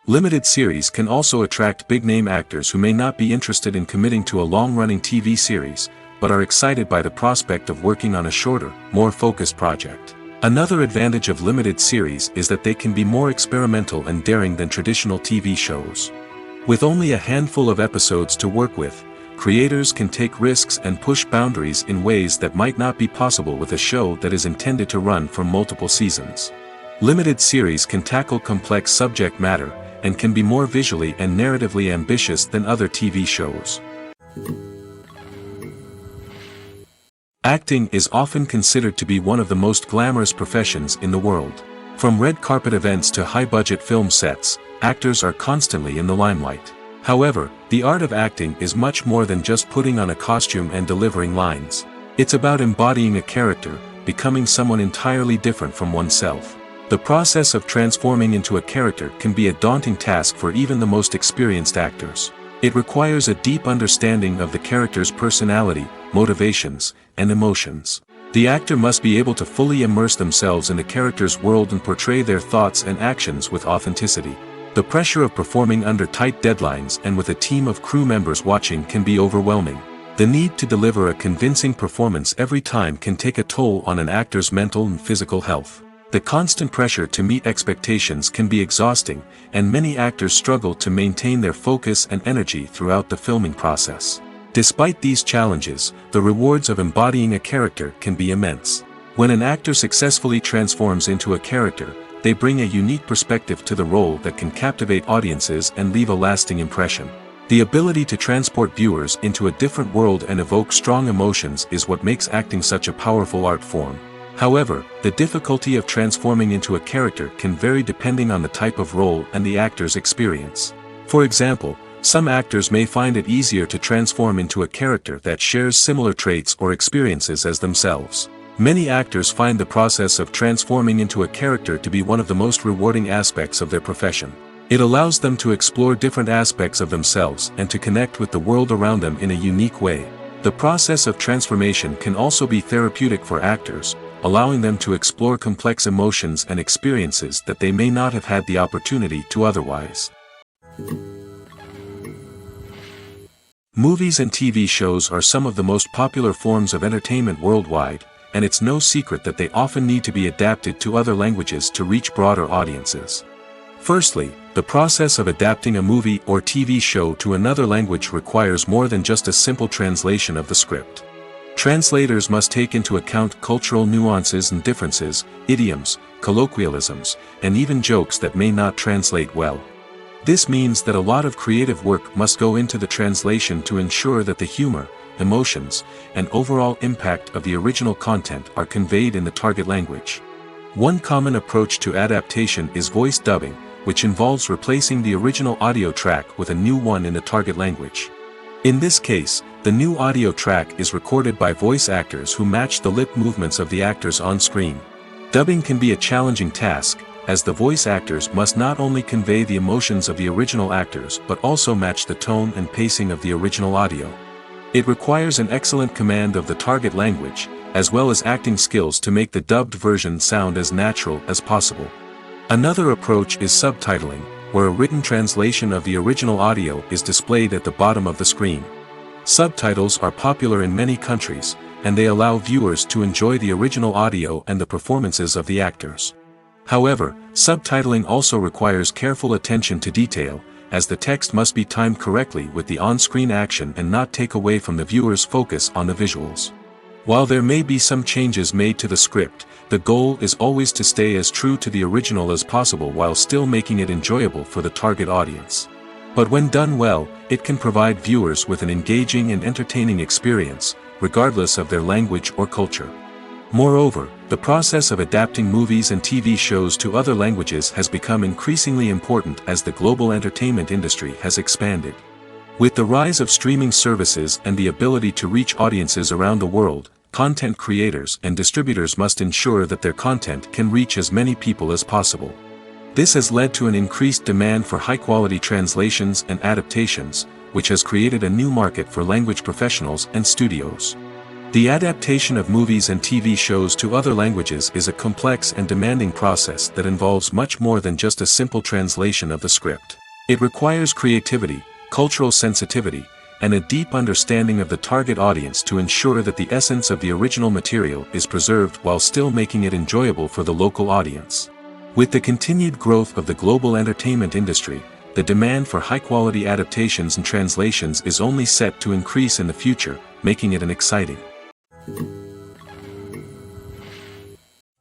Limited series can also attract big-name actors who may not be interested in committing to a long-running TV series, but are excited by the prospect of working on a shorter, more focused project. Another advantage of limited series is that they can be more experimental and daring than traditional TV shows. With only a handful of episodes to work with, creators can take risks and push boundaries in ways that might not be possible with a show that is intended to run for multiple seasons. Limited series can tackle complex subject matter, and can be more visually and narratively ambitious than other TV shows. Acting is often considered to be one of the most glamorous professions in the world. From red carpet events to high-budget film sets, actors are constantly in the limelight. However, the art of acting is much more than just putting on a costume and delivering lines. It's about embodying a character, becoming someone entirely different from oneself. The process of transforming into a character can be a daunting task for even the most experienced actors. It requires a deep understanding of the character's personality, motivations, and emotions. The actor must be able to fully immerse themselves in the character's world and portray their thoughts and actions with authenticity. The pressure of performing under tight deadlines and with a team of crew members watching can be overwhelming. The need to deliver a convincing performance every time can take a toll on an actor's mental and physical health. The constant pressure to meet expectations can be exhausting, and many actors struggle to maintain their focus and energy throughout the filming process. Despite these challenges, the rewards of embodying a character can be immense. When an actor successfully transforms into a character, they bring a unique perspective to the role that can captivate audiences and leave a lasting impression. The ability to transport viewers into a different world and evoke strong emotions is what makes acting such a powerful art form. However, the difficulty of transforming into a character can vary depending on the type of role and the actor's experience. For example, some actors may find it easier to transform into a character that shares similar traits or experiences as themselves. Many actors find the process of transforming into a character to be one of the most rewarding aspects of their profession. It allows them to explore different aspects of themselves and to connect with the world around them in a unique way. The process of transformation can also be therapeutic for actors, allowing them to explore complex emotions and experiences that they may not have had the opportunity to otherwise. Movies and TV shows are some of the most popular forms of entertainment worldwide, and it's no secret that they often need to be adapted to other languages to reach broader audiences. Firstly, the process of adapting a movie or TV show to another language requires more than just a simple translation of the script. Translators must take into account cultural nuances and differences, idioms, colloquialisms, and even jokes that may not translate well. This means that a lot of creative work must go into the translation to ensure that the humor, emotions, and overall impact of the original content are conveyed in the target language. One common approach to adaptation is voice dubbing, which involves replacing the original audio track with a new one in the target language. In this case, the new audio track is recorded by voice actors who match the lip movements of the actors on screen. Dubbing can be a challenging task, as the voice actors must not only convey the emotions of the original actors but also match the tone and pacing of the original audio. It requires an excellent command of the target language, as well as acting skills to make the dubbed version sound as natural as possible. Another approach is subtitling, where a written translation of the original audio is displayed at the bottom of the screen. Subtitles are popular in many countries, and they allow viewers to enjoy the original audio and the performances of the actors. However, subtitling also requires careful attention to detail, as the text must be timed correctly with the on-screen action and not take away from the viewer's focus on the visuals. While there may be some changes made to the script, the goal is always to stay as true to the original as possible while still making it enjoyable for the target audience. But when done well, it can provide viewers with an engaging and entertaining experience, regardless of their language or culture. Moreover, the process of adapting movies and TV shows to other languages has become increasingly important as the global entertainment industry has expanded. With the rise of streaming services and the ability to reach audiences around the world, content creators and distributors must ensure that their content can reach as many people as possible. This has led to an increased demand for high-quality translations and adaptations, which has created a new market for language professionals and studios. The adaptation of movies and TV shows to other languages is a complex and demanding process that involves much more than just a simple translation of the script. It requires creativity, cultural sensitivity, and a deep understanding of the target audience to ensure that the essence of the original material is preserved while still making it enjoyable for the local audience. With the continued growth of the global entertainment industry, the demand for high-quality adaptations and translations is only set to increase in the future, making it an exciting.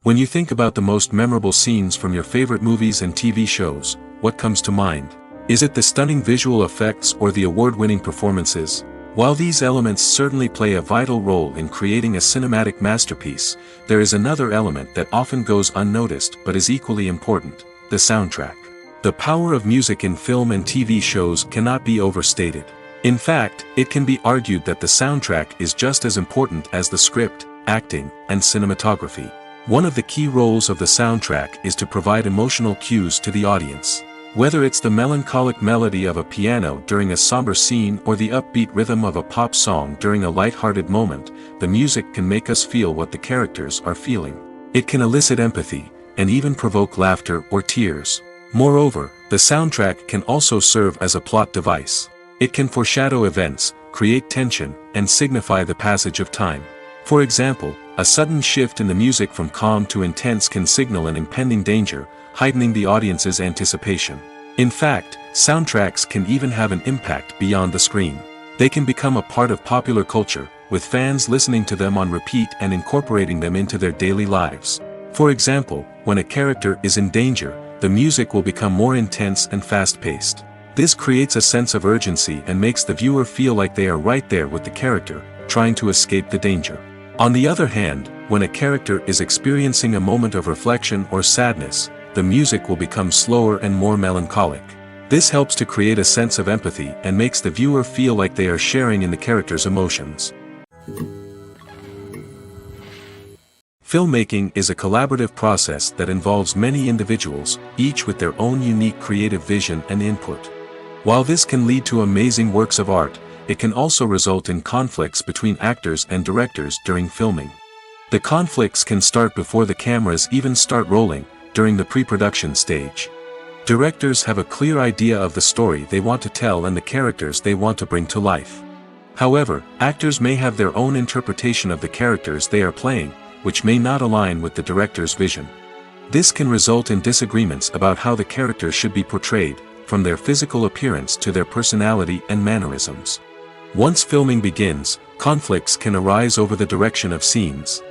When you think about the most memorable scenes from your favorite movies and TV shows, what comes to mind? Is it the stunning visual effects or the award-winning performances? While these elements certainly play a vital role in creating a cinematic masterpiece, there is another element that often goes unnoticed but is equally important: the soundtrack. The power of music in film and TV shows cannot be overstated. In fact, it can be argued that the soundtrack is just as important as the script, acting, and cinematography. One of the key roles of the soundtrack is to provide emotional cues to the audience. Whether it's the melancholic melody of a piano during a somber scene or the upbeat rhythm of a pop song during a light-hearted moment, the music can make us feel what the characters are feeling. It can elicit empathy, and even provoke laughter or tears. Moreover, the soundtrack can also serve as a plot device. It can foreshadow events, create tension, and signify the passage of time. For example, a sudden shift in the music from calm to intense can signal an impending danger, heightening the audience's anticipation. In fact, soundtracks can even have an impact beyond the screen. They can become a part of popular culture, with fans listening to them on repeat and incorporating them into their daily lives. For example, when a character is in danger, the music will become more intense and fast-paced. This creates a sense of urgency and makes the viewer feel like they are right there with the character, trying to escape the danger. On the other hand, when a character is experiencing a moment of reflection or sadness, the music will become slower and more melancholic. This helps to create a sense of empathy and makes the viewer feel like they are sharing in the character's emotions. Filmmaking is a collaborative process that involves many individuals, each with their own unique creative vision and input. While this can lead to amazing works of art, it can also result in conflicts between actors and directors during filming. The conflicts can start before the cameras even start rolling, during the pre-production stage. Directors have a clear idea of the story they want to tell and the characters they want to bring to life. However, actors may have their own interpretation of the characters they are playing, which may not align with the director's vision. This can result in disagreements about how the characters should be portrayed, from their physical appearance to their personality and mannerisms. Once filming begins, conflicts can arise over the direction of scenes.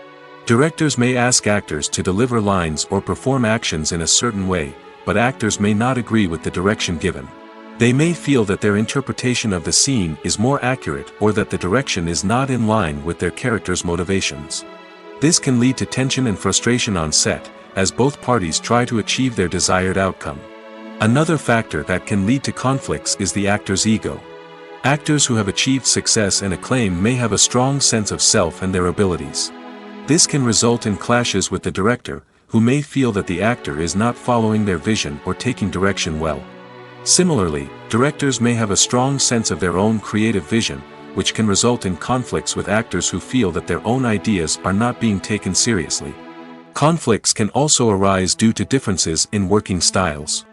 Directors may ask actors to deliver lines or perform actions in a certain way, but actors may not agree with the direction given. They may feel that their interpretation of the scene is more accurate or that the direction is not in line with their character's motivations. This can lead to tension and frustration on set, as both parties try to achieve their desired outcome. Another factor that can lead to conflicts is the actor's ego. Actors who have achieved success and acclaim may have a strong sense of self and their abilities. This can result in clashes with the director, who may feel that the actor is not following their vision or taking direction well. Similarly, directors may have a strong sense of their own creative vision, which can result in conflicts with actors who feel that their own ideas are not being taken seriously. Conflicts can also arise due to differences in working styles.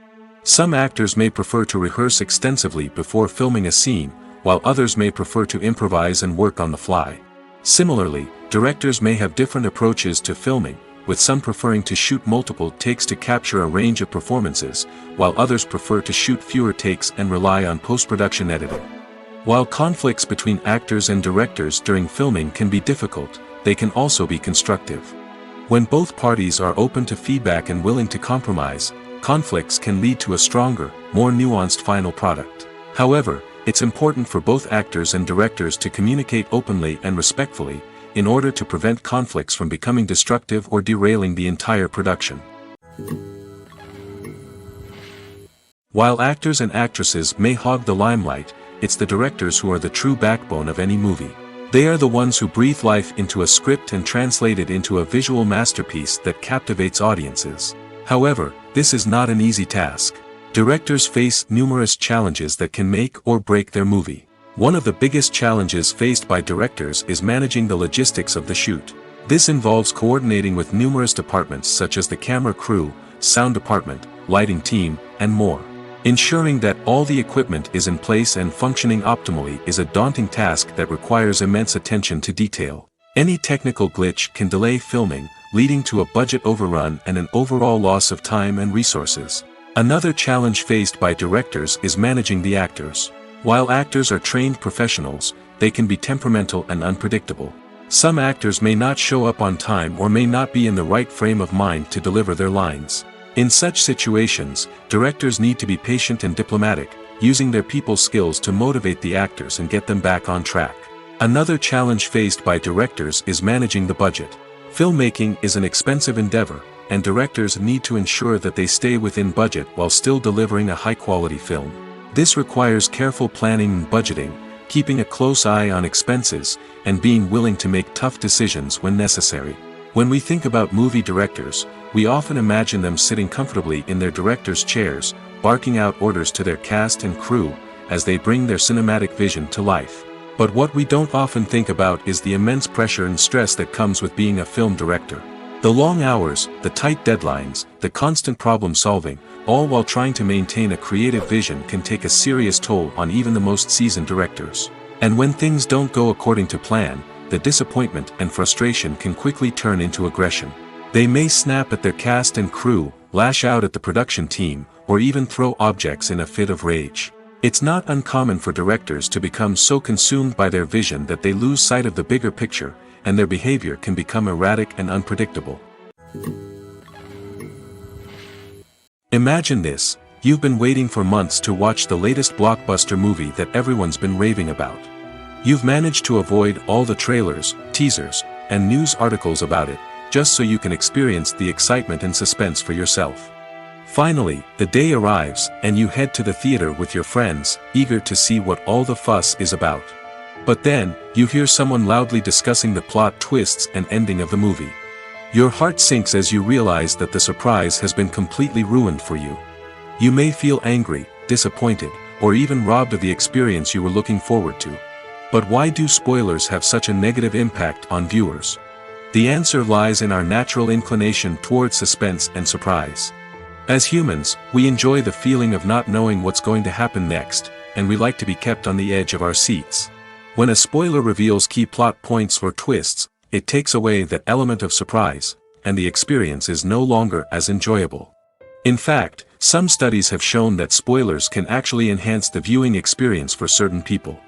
Some actors may prefer to rehearse extensively before filming a scene, while others may prefer to improvise and work on the fly. Similarly, directors may have different approaches to filming, with some preferring to shoot multiple takes to capture a range of performances, while others prefer to shoot fewer takes and rely on post-production editing. While conflicts between actors and directors during filming can be difficult, they can also be constructive. When both parties are open to feedback and willing to compromise, conflicts can lead to a stronger, more nuanced final product. However, it's important for both actors and directors to communicate openly and respectfully, in order to prevent conflicts from becoming destructive or derailing the entire production. While actors and actresses may hog the limelight, it's the directors who are the true backbone of any movie. They are the ones who breathe life into a script and translate it into a visual masterpiece that captivates audiences. However, this is not an easy task. Directors face numerous challenges that can make or break their movie. One of the biggest challenges faced by directors is managing the logistics of the shoot. This involves coordinating with numerous departments such as the camera crew, sound department, lighting team, and more. Ensuring that all the equipment is in place and functioning optimally is a daunting task that requires immense attention to detail. Any technical glitch can delay filming, leading to a budget overrun and an overall loss of time and resources. Another challenge faced by directors is managing the actors. While actors are trained professionals, they can be temperamental and unpredictable. Some actors may not show up on time or may not be in the right frame of mind to deliver their lines. In such situations, directors need to be patient and diplomatic, using their people skills to motivate the actors and get them back on track. Another challenge faced by directors is managing the budget. Filmmaking is an expensive endeavor, and directors need to ensure that they stay within budget while still delivering a high-quality film. This requires careful planning and budgeting, keeping a close eye on expenses, and being willing to make tough decisions when necessary. When we think about movie directors, we often imagine them sitting comfortably in their director's chairs, barking out orders to their cast and crew, as they bring their cinematic vision to life. But what we don't often think about is the immense pressure and stress that comes with being a film director. The long hours, the tight deadlines, the constant problem solving, all while trying to maintain a creative vision can take a serious toll on even the most seasoned directors. And when things don't go according to plan, the disappointment and frustration can quickly turn into aggression. They may snap at their cast and crew, lash out at the production team, or even throw objects in a fit of rage. It's not uncommon for directors to become so consumed by their vision that they lose sight of the bigger picture, and their behavior can become erratic and unpredictable. Imagine this: you've been waiting for months to watch the latest blockbuster movie that everyone's been raving about. You've managed to avoid all the trailers, teasers, and news articles about it, just so you can experience the excitement and suspense for yourself. Finally, the day arrives, and you head to the theater with your friends, eager to see what all the fuss is about. But then, you hear someone loudly discussing the plot twists and ending of the movie. Your heart sinks as you realize that the surprise has been completely ruined for you. You may feel angry, disappointed, or even robbed of the experience you were looking forward to. But why do spoilers have such a negative impact on viewers? The answer lies in our natural inclination toward suspense and surprise. As humans, we enjoy the feeling of not knowing what's going to happen next, and we like to be kept on the edge of our seats. When a spoiler reveals key plot points or twists, it takes away that element of surprise, and the experience is no longer as enjoyable. In fact, some studies have shown that spoilers can actually enhance the viewing experience for certain people.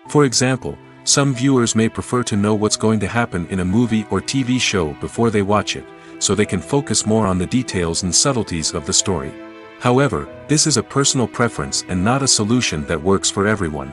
For example, some viewers may prefer to know what's going to happen in a movie or TV show before they watch it, so they can focus more on the details and subtleties of the story. However, this is a personal preference and not a solution that works for everyone.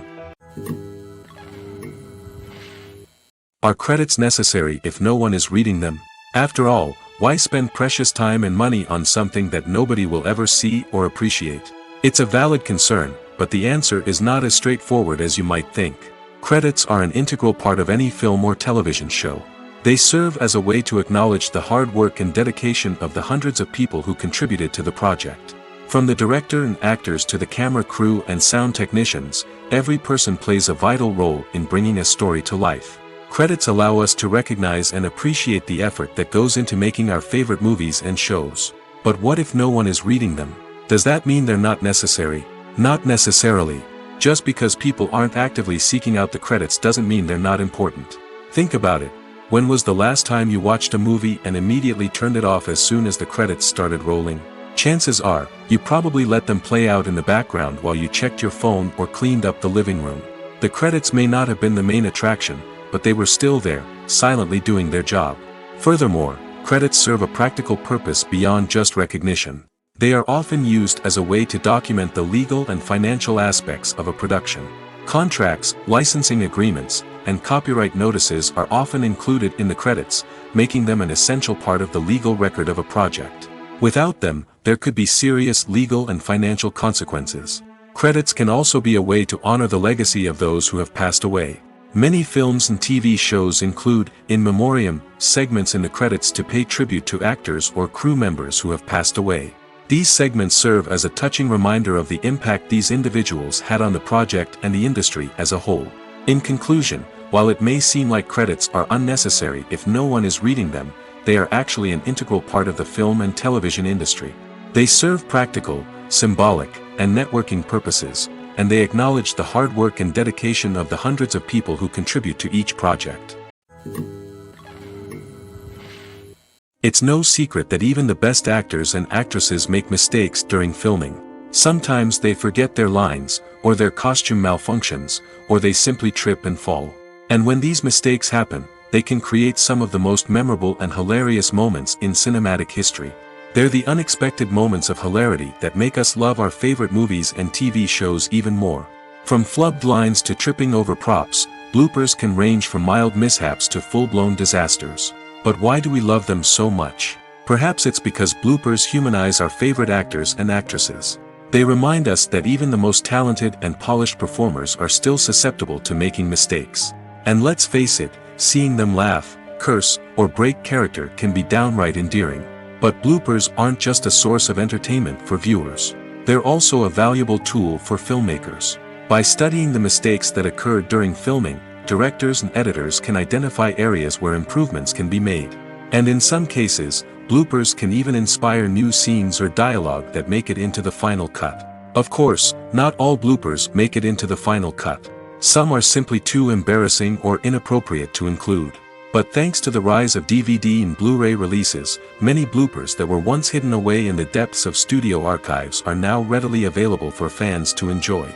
Are credits necessary if no one is reading them? After all, why spend precious time and money on something that nobody will ever see or appreciate? It's a valid concern, but the answer is not as straightforward as you might think. Credits are an integral part of any film or television show. They serve as a way to acknowledge the hard work and dedication of the hundreds of people who contributed to the project. From the director and actors to the camera crew and sound technicians, every person plays a vital role in bringing a story to life. Credits allow us to recognize and appreciate the effort that goes into making our favorite movies and shows. But what if no one is reading them? Does that mean they're not necessary? Not necessarily. Just because people aren't actively seeking out the credits doesn't mean they're not important. Think about it. When was the last time you watched a movie and immediately turned it off as soon as the credits started rolling? Chances are, you probably let them play out in the background while you checked your phone or cleaned up the living room. The credits may not have been the main attraction, but they were still there, silently doing their job. Furthermore, credits serve a practical purpose beyond just recognition. They are often used as a way to document the legal and financial aspects of a production. Contracts, licensing agreements, and copyright notices are often included in the credits, making them an essential part of the legal record of a project. Without them, there could be serious legal and financial consequences. Credits can also be a way to honor the legacy of those who have passed away. Many films and TV shows include in memoriam segments in the credits to pay tribute to actors or crew members who have passed away. These segments serve as a touching reminder of the impact these individuals had on the project and the industry as a whole. In conclusion, while it may seem like credits are unnecessary if no one is reading them, they are actually an integral part of the film and television industry. They serve practical, symbolic, and networking purposes, and they acknowledge the hard work and dedication of the hundreds of people who contribute to each project. It's no secret that even the best actors and actresses make mistakes during filming. Sometimes they forget their lines, or their costume malfunctions, or they simply trip and fall. And when these mistakes happen, they can create some of the most memorable and hilarious moments in cinematic history. They're the unexpected moments of hilarity that make us love our favorite movies and TV shows even more. From flubbed lines to tripping over props, bloopers can range from mild mishaps to full-blown disasters. But why do we love them so much? Perhaps it's because bloopers humanize our favorite actors and actresses. They remind us that even the most talented and polished performers are still susceptible to making mistakes. And let's face it, seeing them laugh, curse, or break character can be downright endearing. But bloopers aren't just a source of entertainment for viewers. They're also a valuable tool for filmmakers. By studying the mistakes that occurred during filming, directors and editors can identify areas where improvements can be made. And in some cases, bloopers can even inspire new scenes or dialogue that make it into the final cut. Of course, not all bloopers make it into the final cut. Some are simply too embarrassing or inappropriate to include. But thanks to the rise of DVD and Blu-ray releases, many bloopers that were once hidden away in the depths of studio archives are now readily available for fans to enjoy.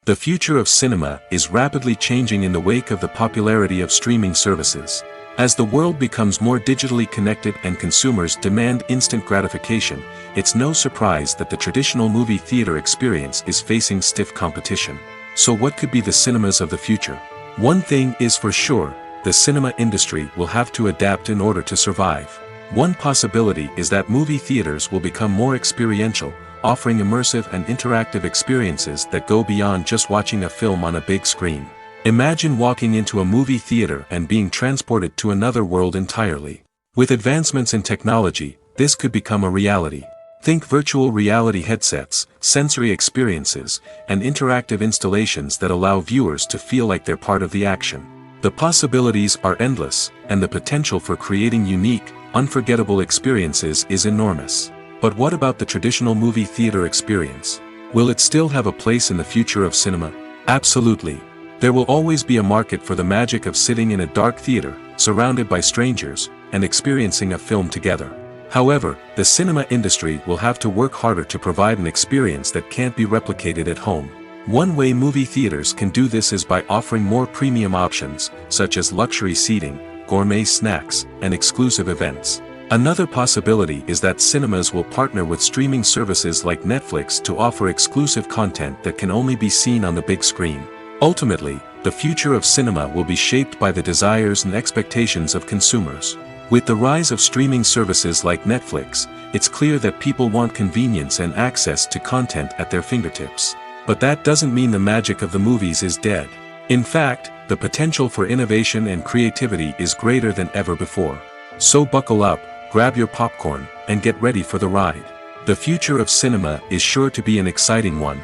The future of cinema is rapidly changing in the wake of the popularity of streaming services. As the world becomes more digitally connected and consumers demand instant gratification, it's no surprise that the traditional movie theater experience is facing stiff competition. So what could be the cinemas of the future? One thing is for sure, the cinema industry will have to adapt in order to survive. One possibility is that movie theaters will become more experiential, offering immersive and interactive experiences that go beyond just watching a film on a big screen. Imagine walking into a movie theater and being transported to another world entirely. With advancements in technology, this could become a reality. Think virtual reality headsets, sensory experiences, and interactive installations that allow viewers to feel like they're part of the action. The possibilities are endless, and the potential for creating unique, unforgettable experiences is enormous. But what about the traditional movie theater experience? Will it still have a place in the future of cinema? Absolutely. There will always be a market for the magic of sitting in a dark theater, surrounded by strangers, and experiencing a film together. However, the cinema industry will have to work harder to provide an experience that can't be replicated at home. One way movie theaters can do this is by offering more premium options, such as luxury seating, gourmet snacks, and exclusive events. Another possibility is that cinemas will partner with streaming services like Netflix to offer exclusive content that can only be seen on the big screen. Ultimately, the future of cinema will be shaped by the desires and expectations of consumers. With the rise of streaming services like Netflix, it's clear that people want convenience and access to content at their fingertips. But that doesn't mean the magic of the movies is dead. In fact, the potential for innovation and creativity is greater than ever before. So buckle up, grab your popcorn, and get ready for the ride. The future of cinema is sure to be an exciting one.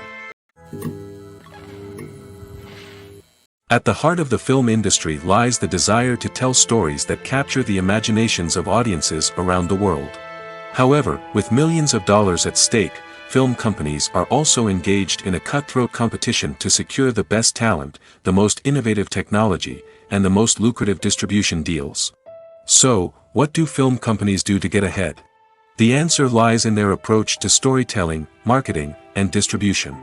At the heart of the film industry lies the desire to tell stories that capture the imaginations of audiences around the world. However, with millions of dollars at stake, film companies are also engaged in a cutthroat competition to secure the best talent, the most innovative technology, and the most lucrative distribution deals. So, what do film companies do to get ahead? The answer lies in their approach to storytelling, marketing, and distribution.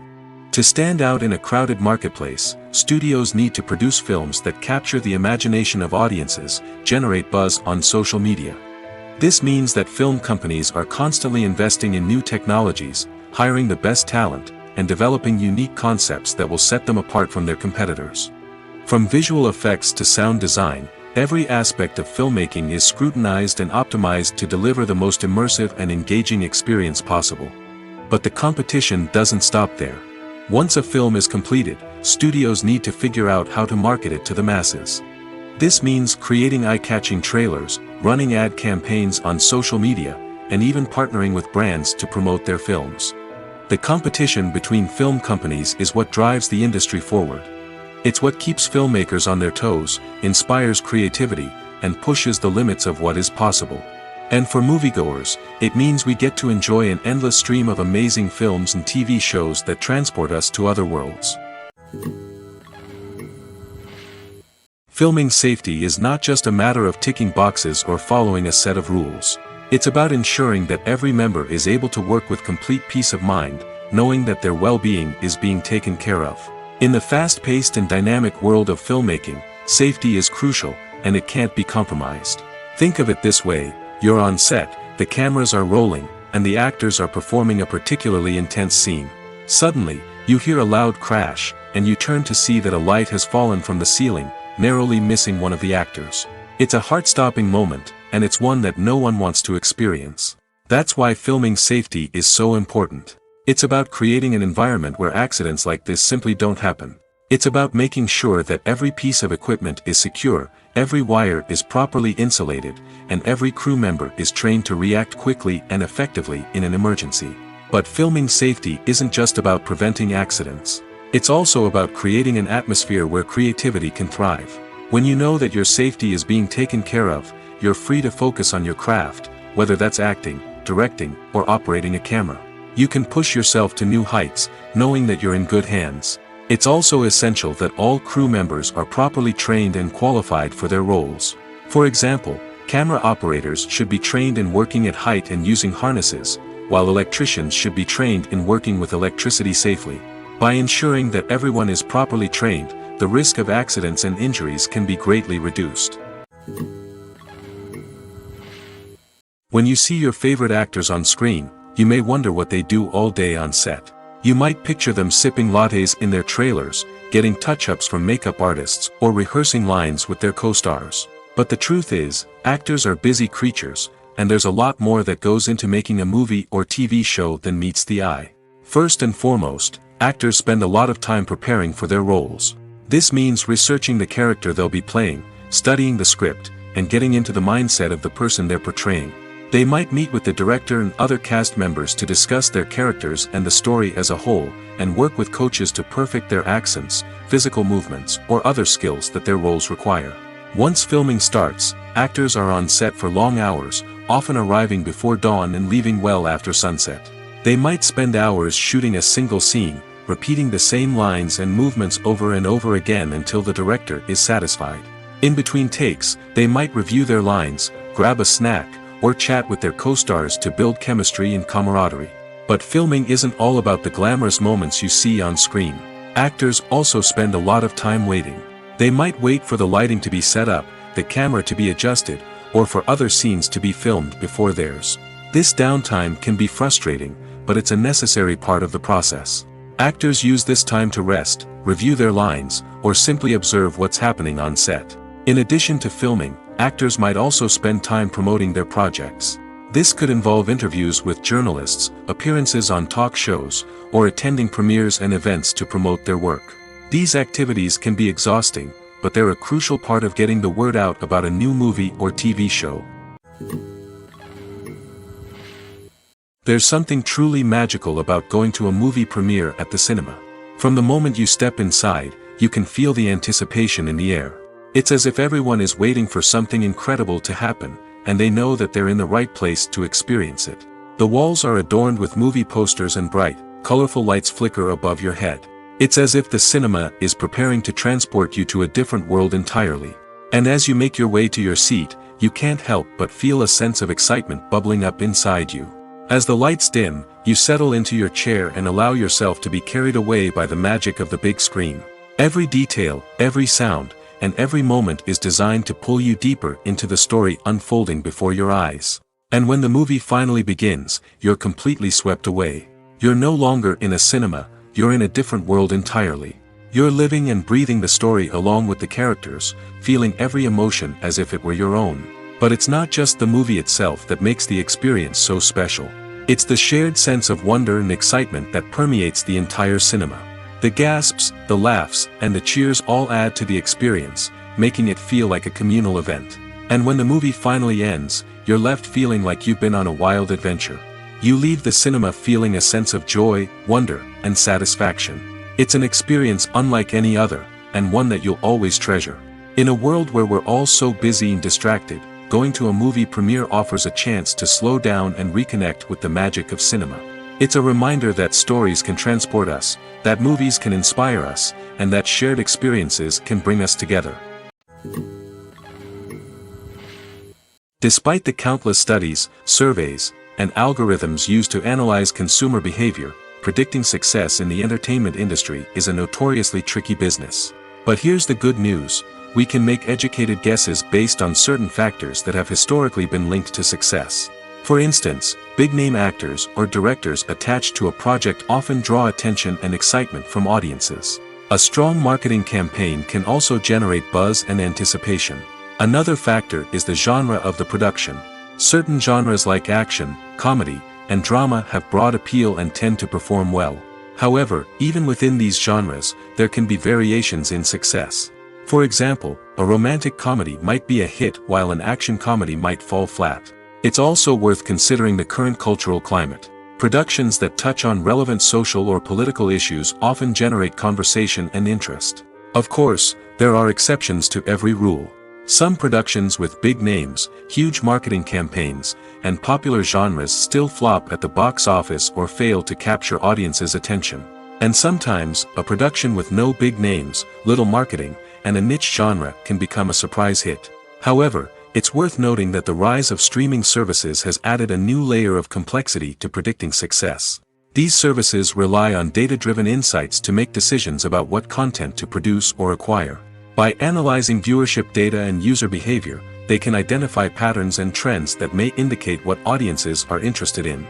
To stand out in a crowded marketplace, studios need to produce films that capture the imagination of audiences, generate buzz on social media. This means that film companies are constantly investing in new technologies, hiring the best talent, and developing unique concepts that will set them apart from their competitors. From visual effects to sound design, every aspect of filmmaking is scrutinized and optimized to deliver the most immersive and engaging experience possible. But the competition doesn't stop there. Once a film is completed, studios need to figure out how to market it to the masses. This means creating eye-catching trailers, running ad campaigns on social media, and even partnering with brands to promote their films. The competition between film companies is what drives the industry forward. It's what keeps filmmakers on their toes, inspires creativity, and pushes the limits of what is possible. And for moviegoers, it means we get to enjoy an endless stream of amazing films and TV shows that transport us to other worlds. Filming safety is not just a matter of ticking boxes or following a set of rules. It's about ensuring that every member is able to work with complete peace of mind, knowing that their well-being is being taken care of. In the fast-paced and dynamic world of filmmaking, safety is crucial, and it can't be compromised. Think of it this way. You're on set, the cameras are rolling, and the actors are performing a particularly intense scene. Suddenly, you hear a loud crash, and you turn to see that a light has fallen from the ceiling, narrowly missing one of the actors. It's a heart-stopping moment, and it's one that no one wants to experience. That's why filming safety is so important. It's about creating an environment where accidents like this simply don't happen. It's about making sure that every piece of equipment is secure, every wire is properly insulated, and every crew member is trained to react quickly and effectively in an emergency. But filming safety isn't just about preventing accidents. It's also about creating an atmosphere where creativity can thrive. When you know that your safety is being taken care of, you're free to focus on your craft, whether that's acting, directing, or operating a camera. You can push yourself to new heights, knowing that you're in good hands. It's also essential that all crew members are properly trained and qualified for their roles. For example, camera operators should be trained in working at height and using harnesses, while electricians should be trained in working with electricity safely. By ensuring that everyone is properly trained, the risk of accidents and injuries can be greatly reduced. When you see your favorite actors on screen, you may wonder what they do all day on set. You might picture them sipping lattes in their trailers, getting touch-ups from makeup artists, or rehearsing lines with their co-stars. But the truth is, actors are busy creatures, and there's a lot more that goes into making a movie or TV show than meets the eye. First and foremost, actors spend a lot of time preparing for their roles. This means researching the character they'll be playing, studying the script, and getting into the mindset of the person they're portraying. They might meet with the director and other cast members to discuss their characters and the story as a whole, and work with coaches to perfect their accents, physical movements, or other skills that their roles require. Once filming starts, actors are on set for long hours, often arriving before dawn and leaving well after sunset. They might spend hours shooting a single scene, repeating the same lines and movements over and over again until the director is satisfied. In between takes, they might review their lines, grab a snack, or chat with their co-stars to build chemistry and camaraderie. But filming isn't all about the glamorous moments you see on screen. Actors also spend a lot of time waiting. They might wait for the lighting to be set up, the camera to be adjusted, or for other scenes to be filmed before theirs. This downtime can be frustrating, but it's a necessary part of the process. Actors use this time to rest, review their lines, or simply observe what's happening on set. In addition to filming, actors might also spend time promoting their projects. This could involve interviews with journalists, appearances on talk shows, or attending premieres and events to promote their work. These activities can be exhausting, but they're a crucial part of getting the word out about a new movie or TV show. There's something truly magical about going to a movie premiere at the cinema. From the moment you step inside, you can feel the anticipation in the air. It's as if everyone is waiting for something incredible to happen, and they know that they're in the right place to experience it. The walls are adorned with movie posters and bright, colorful lights flicker above your head. It's as if the cinema is preparing to transport you to a different world entirely. And as you make your way to your seat, you can't help but feel a sense of excitement bubbling up inside you. As the lights dim, you settle into your chair and allow yourself to be carried away by the magic of the big screen. Every detail, every sound, and every moment is designed to pull you deeper into the story unfolding before your eyes. And when the movie finally begins, you're completely swept away. You're no longer in a cinema, you're in a different world entirely. You're living and breathing the story along with the characters, feeling every emotion as if it were your own. But it's not just the movie itself that makes the experience so special. It's the shared sense of wonder and excitement that permeates the entire cinema. The gasps, the laughs, and the cheers all add to the experience, making it feel like a communal event. And when the movie finally ends, you're left feeling like you've been on a wild adventure. You leave the cinema feeling a sense of joy, wonder, and satisfaction. It's an experience unlike any other, and one that you'll always treasure. In a world where we're all so busy and distracted, going to a movie premiere offers a chance to slow down and reconnect with the magic of cinema. It's a reminder that stories can transport us, that movies can inspire us, and that shared experiences can bring us together. Despite the countless studies, surveys, and algorithms used to analyze consumer behavior, predicting success in the entertainment industry is a notoriously tricky business. But here's the good news. We can make educated guesses based on certain factors that have historically been linked to success. For instance, big-name actors or directors attached to a project often draw attention and excitement from audiences. A strong marketing campaign can also generate buzz and anticipation. Another factor is the genre of the production. Certain genres like action, comedy, and drama have broad appeal and tend to perform well. However, even within these genres, there can be variations in success. For example, a romantic comedy might be a hit while an action comedy might fall flat. It's also worth considering the current cultural climate. Productions that touch on relevant social or political issues often generate conversation and interest. Of course, there are exceptions to every rule. Some productions with big names, huge marketing campaigns, and popular genres still flop at the box office or fail to capture audiences' attention. And sometimes, a production with no big names, little marketing, and a niche genre can become a surprise hit. However, it's worth noting that the rise of streaming services has added a new layer of complexity to predicting success. These services rely on data-driven insights to make decisions about what content to produce or acquire. By analyzing viewership data and user behavior, they can identify patterns and trends that may indicate what audiences are interested in.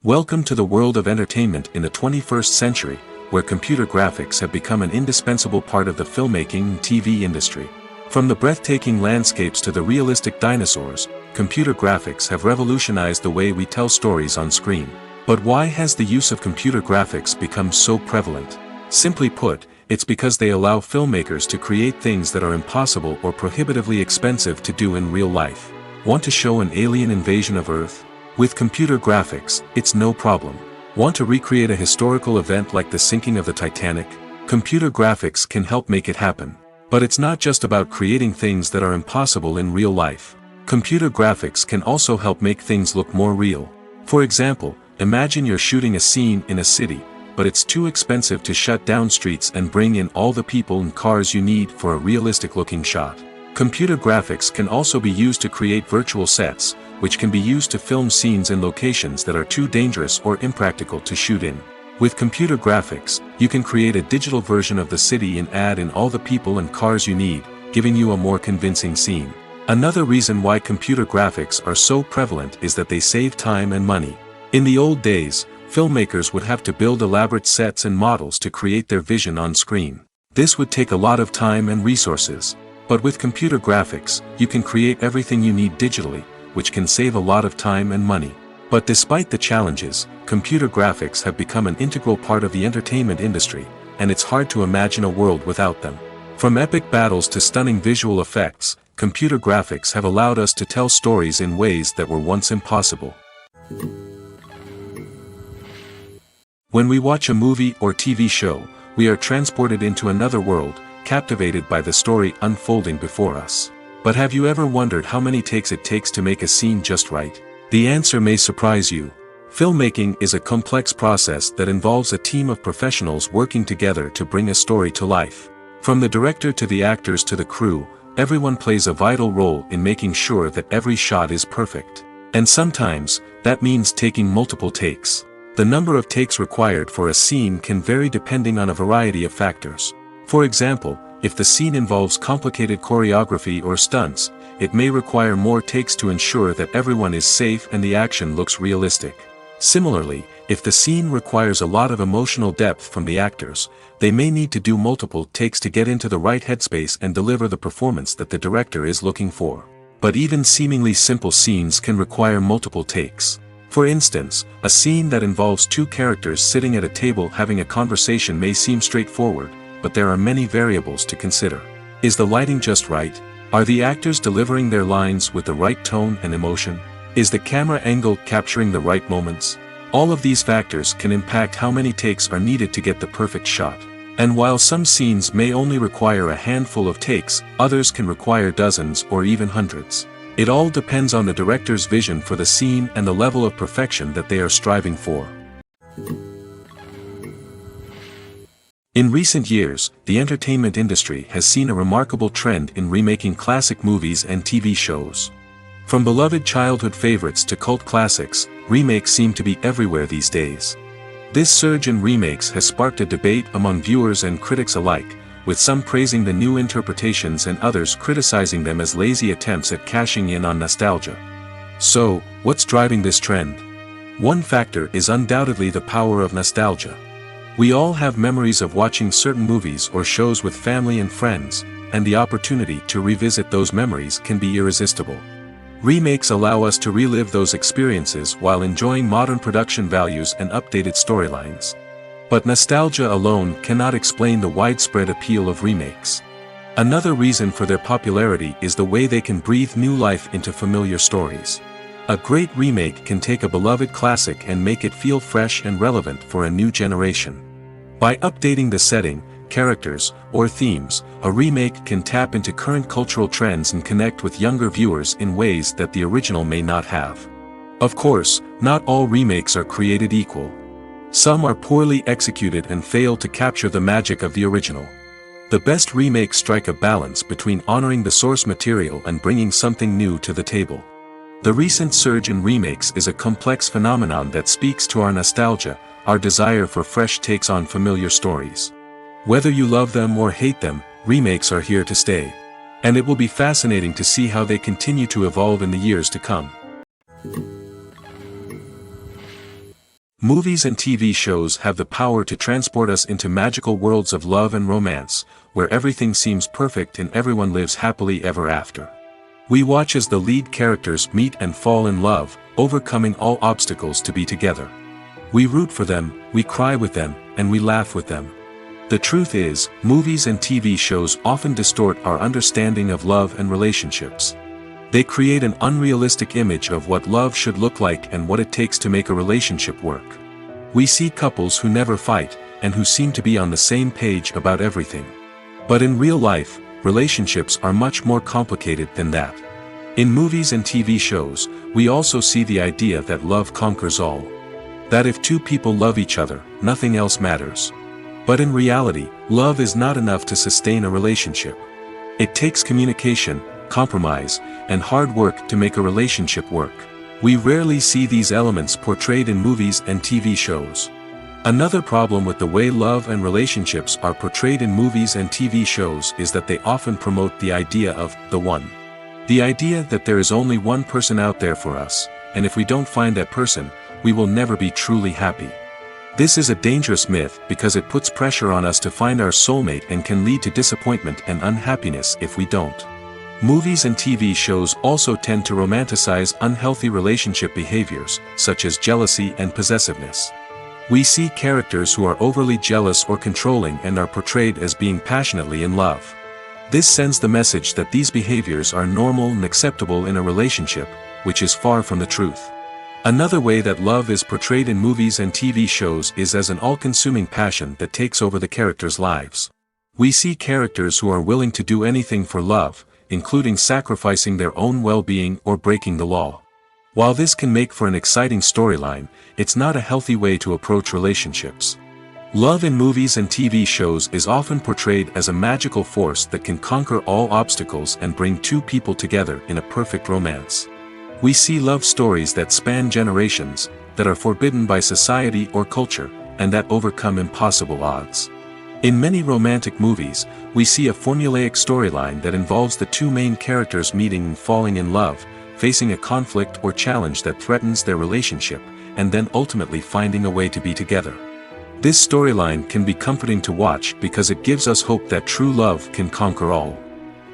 Welcome to the world of entertainment in the 21st century, where computer graphics have become an indispensable part of the filmmaking and TV industry. From the breathtaking landscapes to the realistic dinosaurs, computer graphics have revolutionized the way we tell stories on screen. But why has the use of computer graphics become so prevalent? Simply put, it's because they allow filmmakers to create things that are impossible or prohibitively expensive to do in real life. Want to show an alien invasion of Earth? With computer graphics, it's no problem. Want to recreate a historical event like the sinking of the Titanic? Computer graphics can help make it happen. But it's not just about creating things that are impossible in real life. Computer graphics can also help make things look more real. For example, imagine you're shooting a scene in a city, but it's too expensive to shut down streets and bring in all the people and cars you need for a realistic-looking shot. Computer graphics can also be used to create virtual sets, which can be used to film scenes in locations that are too dangerous or impractical to shoot in. With computer graphics, you can create a digital version of the city and add in all the people and cars you need, giving you a more convincing scene. Another reason why computer graphics are so prevalent is that they save time and money. In the old days, filmmakers would have to build elaborate sets and models to create their vision on screen. This would take a lot of time and resources. But with computer graphics, you can create everything you need digitally, which can save a lot of time and money. But despite the challenges, computer graphics have become an integral part of the entertainment industry, and it's hard to imagine a world without them. From epic battles to stunning visual effects, computer graphics have allowed us to tell stories in ways that were once impossible. When we watch a movie or TV show, we are transported into another world, captivated by the story unfolding before us. But have you ever wondered how many takes it takes to make a scene just right? The answer may surprise you. Filmmaking is a complex process that involves a team of professionals working together to bring a story to life. From the director to the actors to the crew, everyone plays a vital role in making sure that every shot is perfect. And sometimes, that means taking multiple takes. The number of takes required for a scene can vary depending on a variety of factors. For example, if the scene involves complicated choreography or stunts, it may require more takes to ensure that everyone is safe and the action looks realistic. Similarly, if the scene requires a lot of emotional depth from the actors, they may need to do multiple takes to get into the right headspace and deliver the performance that the director is looking for. But even seemingly simple scenes can require multiple takes. For instance, a scene that involves two characters sitting at a table having a conversation may seem straightforward, but there are many variables to consider. Is the lighting just right? Are the actors delivering their lines with the right tone and emotion? Is the camera angle capturing the right moments? All of these factors can impact how many takes are needed to get the perfect shot. And while some scenes may only require a handful of takes, others can require dozens or even hundreds. It all depends on the director's vision for the scene and the level of perfection that they are striving for. In recent years, the entertainment industry has seen a remarkable trend in remaking classic movies and TV shows. From beloved childhood favorites to cult classics, remakes seem to be everywhere these days. This surge in remakes has sparked a debate among viewers and critics alike, with some praising the new interpretations and others criticizing them as lazy attempts at cashing in on nostalgia. So, what's driving this trend? One factor is undoubtedly the power of nostalgia. We all have memories of watching certain movies or shows with family and friends, and the opportunity to revisit those memories can be irresistible. Remakes allow us to relive those experiences while enjoying modern production values and updated storylines. But nostalgia alone cannot explain the widespread appeal of remakes. Another reason for their popularity is the way they can breathe new life into familiar stories. A great remake can take a beloved classic and make it feel fresh and relevant for a new generation. By updating the setting, characters, or themes, a remake can tap into current cultural trends and connect with younger viewers in ways that the original may not have. Of course, not all remakes are created equal. Some are poorly executed and fail to capture the magic of the original. The best remakes strike a balance between honoring the source material and bringing something new to the table. The recent surge in remakes is a complex phenomenon that speaks to our nostalgia, our desire for fresh takes on familiar stories. Whether you love them or hate them, remakes are here to stay. And it will be fascinating to see how they continue to evolve in the years to come. Movies and TV shows have the power to transport us into magical worlds of love and romance, where everything seems perfect and everyone lives happily ever after. We watch as the lead characters meet and fall in love, overcoming all obstacles to be together. We root for them, we cry with them, and we laugh with them. The truth is, movies and TV shows often distort our understanding of love and relationships. They create an unrealistic image of what love should look like and what it takes to make a relationship work. We see couples who never fight, and who seem to be on the same page about everything. But in real life, relationships are much more complicated than that. In movies and TV shows, we also see the idea that love conquers all. That if two people love each other, nothing else matters. But in reality, love is not enough to sustain a relationship. It takes communication, compromise, and hard work to make a relationship work. We rarely see these elements portrayed in movies and TV shows. Another problem with the way love and relationships are portrayed in movies and TV shows is that they often promote the idea of the one. The idea that there is only one person out there for us, and if we don't find that person, we will never be truly happy. This is a dangerous myth because it puts pressure on us to find our soulmate and can lead to disappointment and unhappiness if we don't. Movies and TV shows also tend to romanticize unhealthy relationship behaviors, such as jealousy and possessiveness. We see characters who are overly jealous or controlling and are portrayed as being passionately in love. This sends the message that these behaviors are normal and acceptable in a relationship, which is far from the truth. Another way that love is portrayed in movies and TV shows is as an all-consuming passion that takes over the characters' lives. We see characters who are willing to do anything for love, including sacrificing their own well-being or breaking the law. While this can make for an exciting storyline, it's not a healthy way to approach relationships. Love in movies and TV shows is often portrayed as a magical force that can conquer all obstacles and bring two people together in a perfect romance. We see love stories that span generations, that are forbidden by society or culture, and that overcome impossible odds. In many romantic movies, we see a formulaic storyline that involves the two main characters meeting and falling in love, facing a conflict or challenge that threatens their relationship, and then ultimately finding a way to be together. This storyline can be comforting to watch because it gives us hope that true love can conquer all.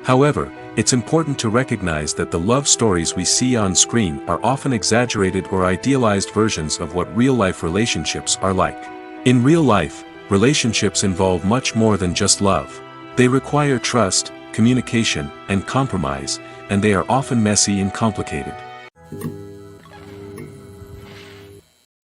However, it's important to recognize that the love stories we see on screen are often exaggerated or idealized versions of what real-life relationships are like. In real life, relationships involve much more than just love. They require trust, communication, and compromise, and they are often messy and complicated.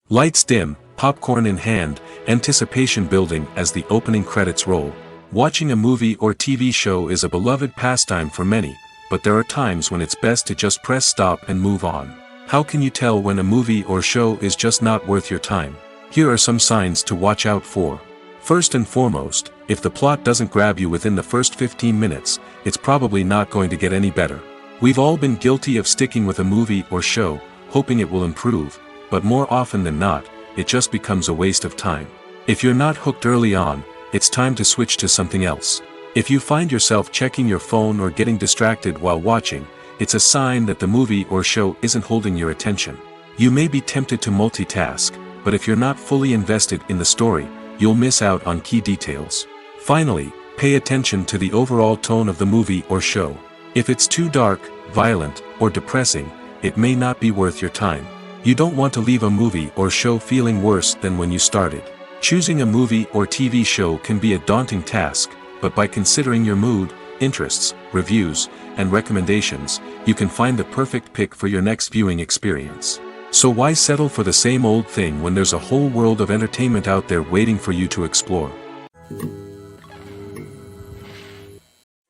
Lights dim, popcorn in hand, anticipation building as the opening credits roll. Watching a movie or TV show is a beloved pastime for many, but there are times when it's best to just press stop and move on. How can you tell when a movie or show is just not worth your time? Here are some signs to watch out for. First and foremost, if the plot doesn't grab you within the first 15 minutes, it's probably not going to get any better. We've all been guilty of sticking with a movie or show, hoping it will improve, but more often than not, it just becomes a waste of time. If you're not hooked early on, it's time to switch to something else. If you find yourself checking your phone or getting distracted while watching, it's a sign that the movie or show isn't holding your attention. You may be tempted to multitask, but if you're not fully invested in the story, you'll miss out on key details. Finally, pay attention to the overall tone of the movie or show. If it's too dark, violent, or depressing, it may not be worth your time. You don't want to leave a movie or show feeling worse than when you started. Choosing a movie or TV show can be a daunting task, but by considering your mood, interests, reviews, and recommendations, you can find the perfect pick for your next viewing experience. So why settle for the same old thing when there's a whole world of entertainment out there waiting for you to explore?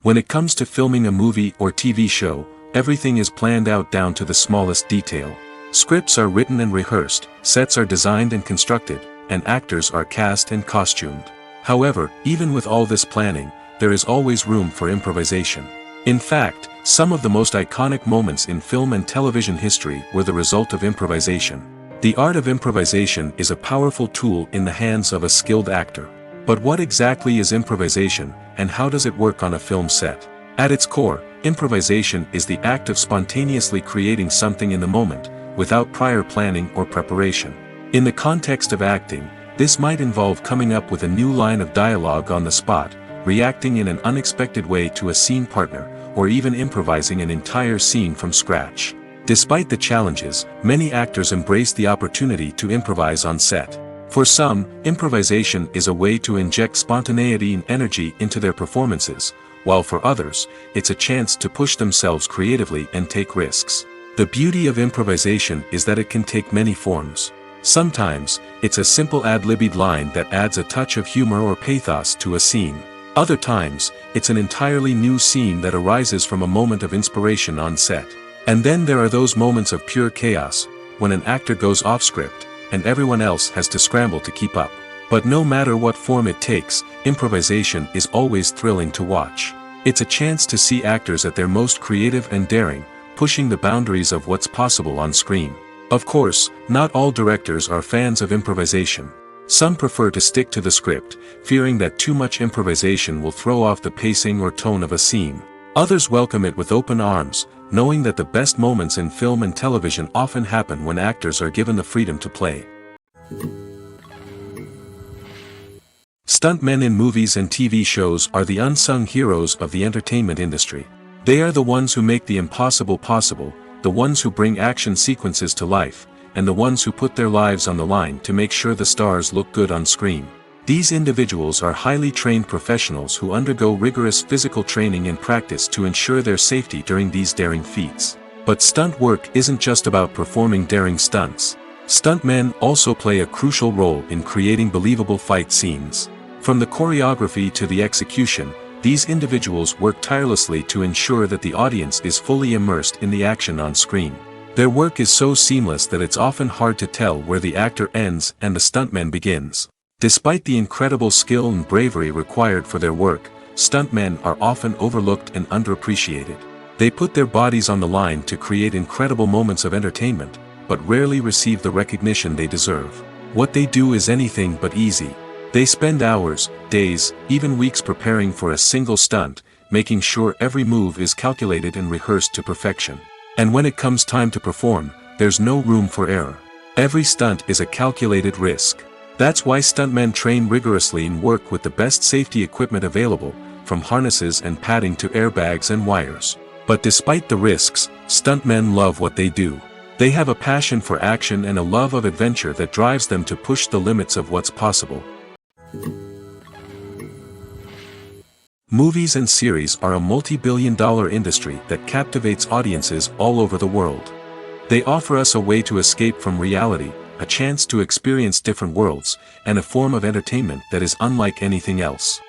When it comes to filming a movie or TV show, everything is planned out down to the smallest detail. Scripts are written and rehearsed, sets are designed and constructed, and actors are cast and costumed. However, even with all this planning, there is always room for improvisation. In fact, some of the most iconic moments in film and television history were the result of improvisation. The art of improvisation is a powerful tool in the hands of a skilled actor. But what exactly is improvisation, and how does it work on a film set? At its core, improvisation is the act of spontaneously creating something in the moment, without prior planning or preparation. In the context of acting, this might involve coming up with a new line of dialogue on the spot, reacting in an unexpected way to a scene partner, or even improvising an entire scene from scratch. Despite the challenges, many actors embrace the opportunity to improvise on set. For some, improvisation is a way to inject spontaneity and energy into their performances, while for others, it's a chance to push themselves creatively and take risks. The beauty of improvisation is that it can take many forms. Sometimes, it's a simple ad-libbed line that adds a touch of humor or pathos to a scene. Other times, it's an entirely new scene that arises from a moment of inspiration on set. And then there are those moments of pure chaos, when an actor goes off script, and everyone else has to scramble to keep up. But no matter what form it takes, improvisation is always thrilling to watch. It's a chance to see actors at their most creative and daring, pushing the boundaries of what's possible on screen. Of course, not all directors are fans of improvisation. Some prefer to stick to the script, fearing that too much improvisation will throw off the pacing or tone of a scene. Others welcome it with open arms, knowing that the best moments in film and television often happen when actors are given the freedom to play. Stuntmen in movies and TV shows are the unsung heroes of the entertainment industry. They are the ones who make the impossible possible, the ones who bring action sequences to life, and the ones who put their lives on the line to make sure the stars look good on screen. These individuals are highly trained professionals who undergo rigorous physical training and practice to ensure their safety during these daring feats. But stunt work isn't just about performing daring stunts. Stuntmen also play a crucial role in creating believable fight scenes. From the choreography to the execution, these individuals work tirelessly to ensure that the audience is fully immersed in the action on screen. Their work is so seamless that it's often hard to tell where the actor ends and the stuntman begins. Despite the incredible skill and bravery required for their work, stuntmen are often overlooked and underappreciated. They put their bodies on the line to create incredible moments of entertainment, but rarely receive the recognition they deserve. What they do is anything but easy. They spend hours, days, even weeks preparing for a single stunt, making sure every move is calculated and rehearsed to perfection. And when it comes time to perform, there's no room for error. Every stunt is a calculated risk. That's why stuntmen train rigorously and work with the best safety equipment available, from harnesses and padding to airbags and wires. But despite the risks, stuntmen love what they do. They have a passion for action and a love of adventure that drives them to push the limits of what's possible. Movies and series are a multi-billion-dollar industry that captivates audiences all over the world. They offer us a way to escape from reality, a chance to experience different worlds, and a form of entertainment that is unlike anything else.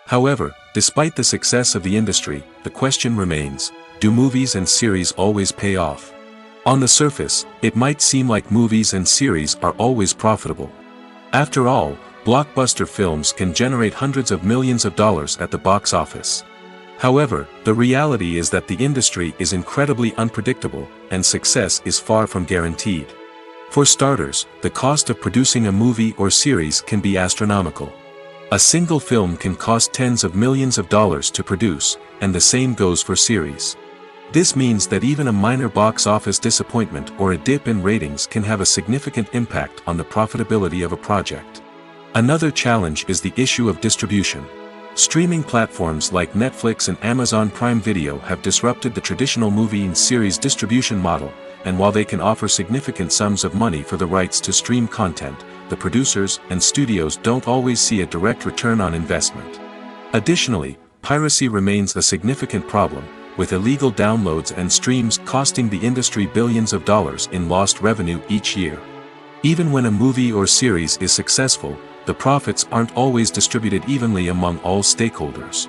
However, despite the success of the industry, the question remains, do movies and series always pay off? On the surface, it might seem like movies and series are always profitable. After all, blockbuster films can generate hundreds of millions of dollars at the box office. However, the reality is that the industry is incredibly unpredictable, and success is far from guaranteed. For starters, the cost of producing a movie or series can be astronomical. A single film can cost tens of millions of dollars to produce, and the same goes for series. This means that even a minor box office disappointment or a dip in ratings can have a significant impact on the profitability of a project. Another challenge is the issue of distribution. Streaming platforms like Netflix and Amazon Prime Video have disrupted the traditional movie and series distribution model, and while they can offer significant sums of money for the rights to stream content, the producers and studios don't always see a direct return on investment. Additionally, piracy remains a significant problem, with illegal downloads and streams costing the industry billions of dollars in lost revenue each year. Even when a movie or series is successful, the profits aren't always distributed evenly among all stakeholders.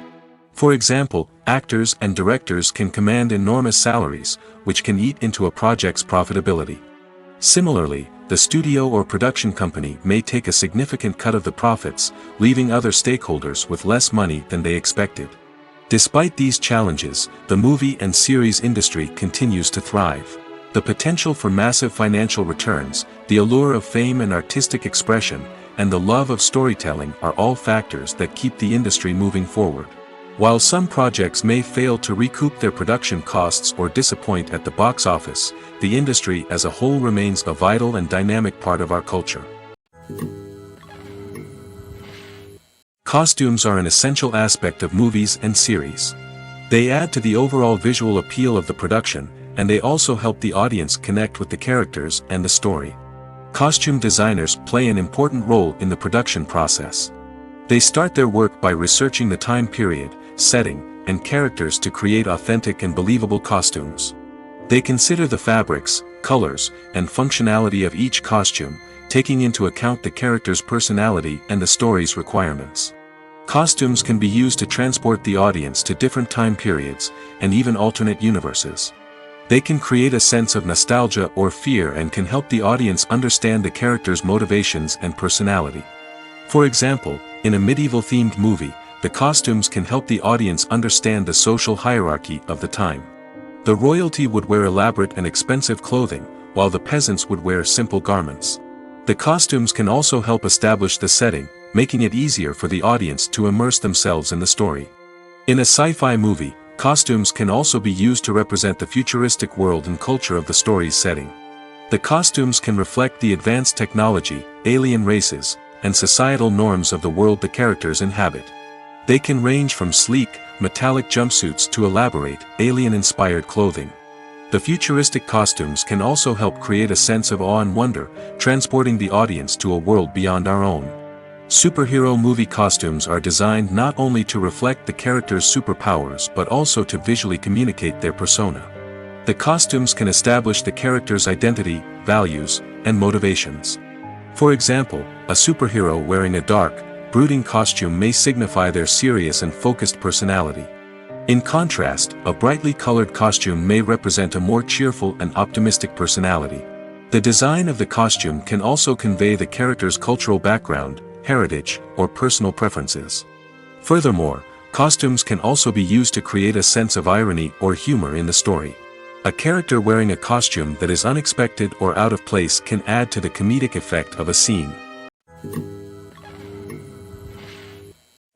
For example, actors and directors can command enormous salaries, which can eat into a project's profitability. Similarly, the studio or production company may take a significant cut of the profits, leaving other stakeholders with less money than they expected. Despite these challenges, the movie and series industry continues to thrive. The potential for massive financial returns, the allure of fame and artistic expression, and the love of storytelling are all factors that keep the industry moving forward. While some projects may fail to recoup their production costs or disappoint at the box office, the industry as a whole remains a vital and dynamic part of our culture. Costumes are an essential aspect of movies and series. They add to the overall visual appeal of the production, and they also help the audience connect with the characters and the story. Costume designers play an important role in the production process. They start their work by researching the time period, setting, and characters to create authentic and believable costumes. They consider the fabrics, colors, and functionality of each costume, taking into account the character's personality and the story's requirements. Costumes can be used to transport the audience to different time periods, and even alternate universes. They can create a sense of nostalgia or fear and can help the audience understand the character's motivations and personality. For example, in a medieval-themed movie, the costumes can help the audience understand the social hierarchy of the time. The royalty would wear elaborate and expensive clothing, while the peasants would wear simple garments. The costumes can also help establish the setting, making it easier for the audience to immerse themselves in the story. In a sci-fi movie, costumes can also be used to represent the futuristic world and culture of the story's setting. The costumes can reflect the advanced technology, alien races, and societal norms of the world the characters inhabit. They can range from sleek, metallic jumpsuits to elaborate, alien-inspired clothing. The futuristic costumes can also help create a sense of awe and wonder, transporting the audience to a world beyond our own. Superhero movie costumes are designed not only to reflect the character's superpowers but also to visually communicate their persona. The costumes can establish the character's identity, values, and motivations. For example, a superhero wearing a dark, brooding costume may signify their serious and focused personality. In contrast, a brightly colored costume may represent a more cheerful and optimistic personality. The design of the costume can also convey the character's cultural background, heritage, or personal preferences. Furthermore, costumes can also be used to create a sense of irony or humor in the story. A character wearing a costume that is unexpected or out of place can add to the comedic effect of a scene.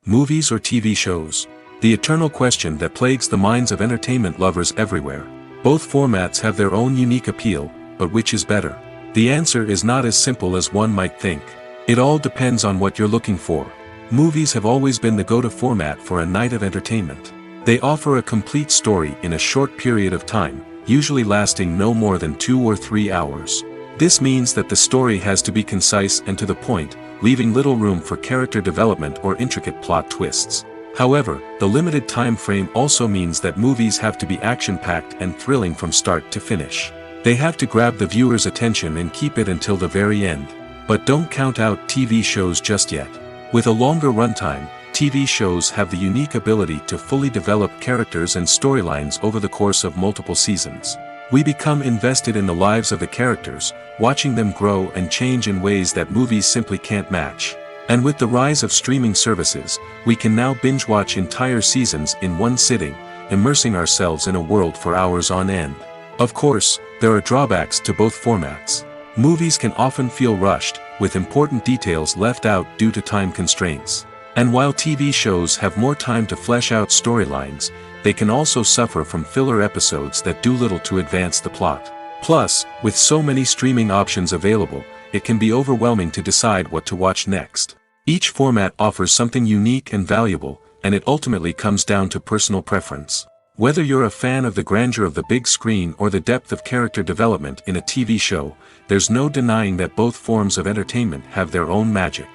Movies or TV shows? The eternal question that plagues the minds of entertainment lovers everywhere. Both formats have their own unique appeal, but which is better? The answer is not as simple as one might think. It all depends on what you're looking for. Movies have always been the go-to format for a night of entertainment. They offer a complete story in a short period of time, usually lasting no more than 2 or 3 hours. This means that the story has to be concise and to the point, leaving little room for character development or intricate plot twists. However, the limited time frame also means that movies have to be action-packed and thrilling from start to finish. They have to grab the viewer's attention and keep it until the very end. But don't count out TV shows just yet. With a longer runtime, TV shows have the unique ability to fully develop characters and storylines over the course of multiple seasons. We become invested in the lives of the characters, watching them grow and change in ways that movies simply can't match. And with the rise of streaming services, we can now binge-watch entire seasons in one sitting, immersing ourselves in a world for hours on end. Of course, there are drawbacks to both formats. Movies can often feel rushed, with important details left out due to time constraints. And while TV shows have more time to flesh out storylines, they can also suffer from filler episodes that do little to advance the plot. Plus, with so many streaming options available, it can be overwhelming to decide what to watch next. Each format offers something unique and valuable, and it ultimately comes down to personal preference. Whether you're a fan of the grandeur of the big screen or the depth of character development in a TV show, there's no denying that both forms of entertainment have their own magic.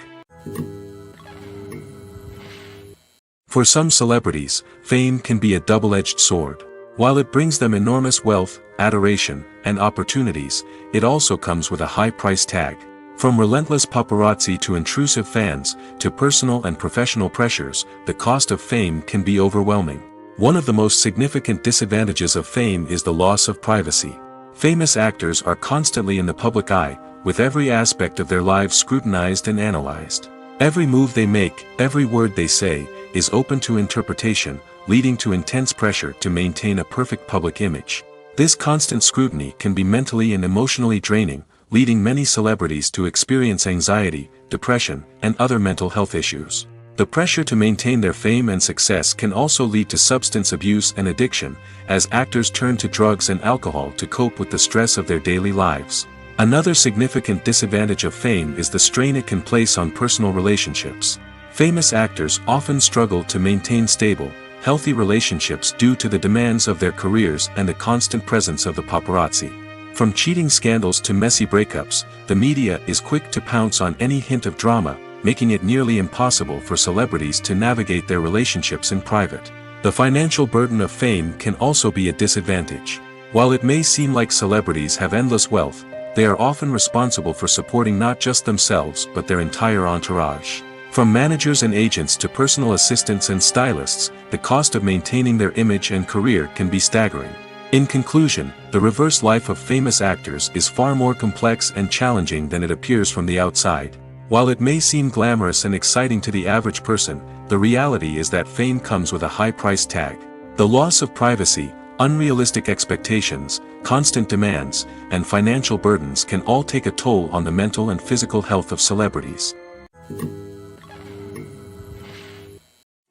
For some celebrities, fame can be a double-edged sword. While it brings them enormous wealth, adoration, and opportunities, it also comes with a high price tag. From relentless paparazzi to intrusive fans, to personal and professional pressures, the cost of fame can be overwhelming. One of the most significant disadvantages of fame is the loss of privacy. Famous actors are constantly in the public eye, with every aspect of their lives scrutinized and analyzed. Every move they make, every word they say, is open to interpretation, leading to intense pressure to maintain a perfect public image. This constant scrutiny can be mentally and emotionally draining, leading many celebrities to experience anxiety, depression, and other mental health issues. The pressure to maintain their fame and success can also lead to substance abuse and addiction, as actors turn to drugs and alcohol to cope with the stress of their daily lives. Another significant disadvantage of fame is the strain it can place on personal relationships. Famous actors often struggle to maintain stable, healthy relationships due to the demands of their careers and the constant presence of the paparazzi. From cheating scandals to messy breakups, the media is quick to pounce on any hint of drama, making it nearly impossible for celebrities to navigate their relationships in private. The financial burden of fame can also be a disadvantage. While it may seem like celebrities have endless wealth, they are often responsible for supporting not just themselves but their entire entourage. From managers and agents to personal assistants and stylists, the cost of maintaining their image and career can be staggering. In conclusion, the reverse life of famous actors is far more complex and challenging than it appears from the outside. While it may seem glamorous and exciting to the average person, the reality is that fame comes with a high price tag. The loss of privacy, unrealistic expectations, constant demands, and financial burdens can all take a toll on the mental and physical health of celebrities.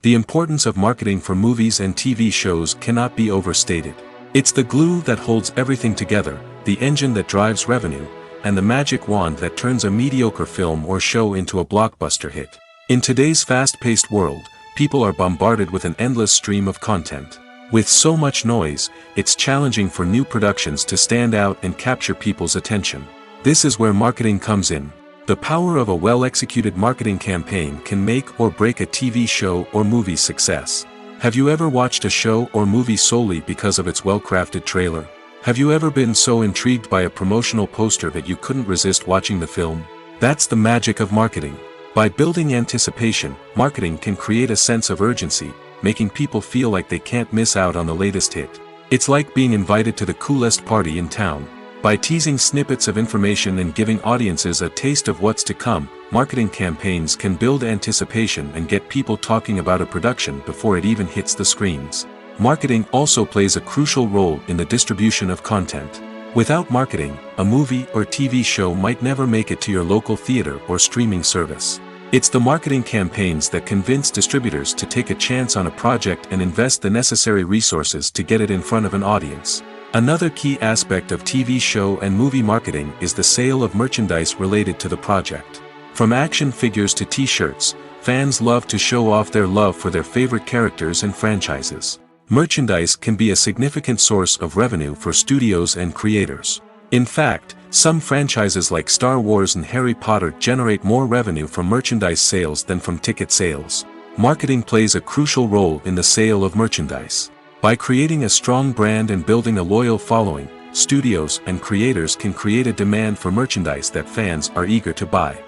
The importance of marketing for movies and TV shows cannot be overstated. It's the glue that holds everything together, the engine that drives revenue, and the magic wand that turns a mediocre film or show into a blockbuster hit. In today's fast-paced world, people are bombarded with an endless stream of content. With so much noise, it's challenging for new productions to stand out and capture people's attention. This is where marketing comes in. The power of a well-executed marketing campaign can make or break a TV show or movie's success. Have you ever watched a show or movie solely because of its well-crafted trailer? Have you ever been so intrigued by a promotional poster that you couldn't resist watching the film? That's the magic of marketing. By building anticipation, marketing can create a sense of urgency, making people feel like they can't miss out on the latest hit. It's like being invited to the coolest party in town. By teasing snippets of information and giving audiences a taste of what's to come, marketing campaigns can build anticipation and get people talking about a production before it even hits the screens. Marketing also plays a crucial role in the distribution of content. Without marketing, a movie or TV show might never make it to your local theater or streaming service. It's the marketing campaigns that convince distributors to take a chance on a project and invest the necessary resources to get it in front of an audience. Another key aspect of TV show and movie marketing is the sale of merchandise related to the project. From action figures to t-shirts, fans love to show off their love for their favorite characters and franchises. Merchandise can be a significant source of revenue for studios and creators. In fact, some franchises like Star Wars and Harry Potter generate more revenue from merchandise sales than from ticket sales. Marketing plays a crucial role in the sale of merchandise. By creating a strong brand and building a loyal following, studios and creators can create a demand for merchandise that fans are eager to buy.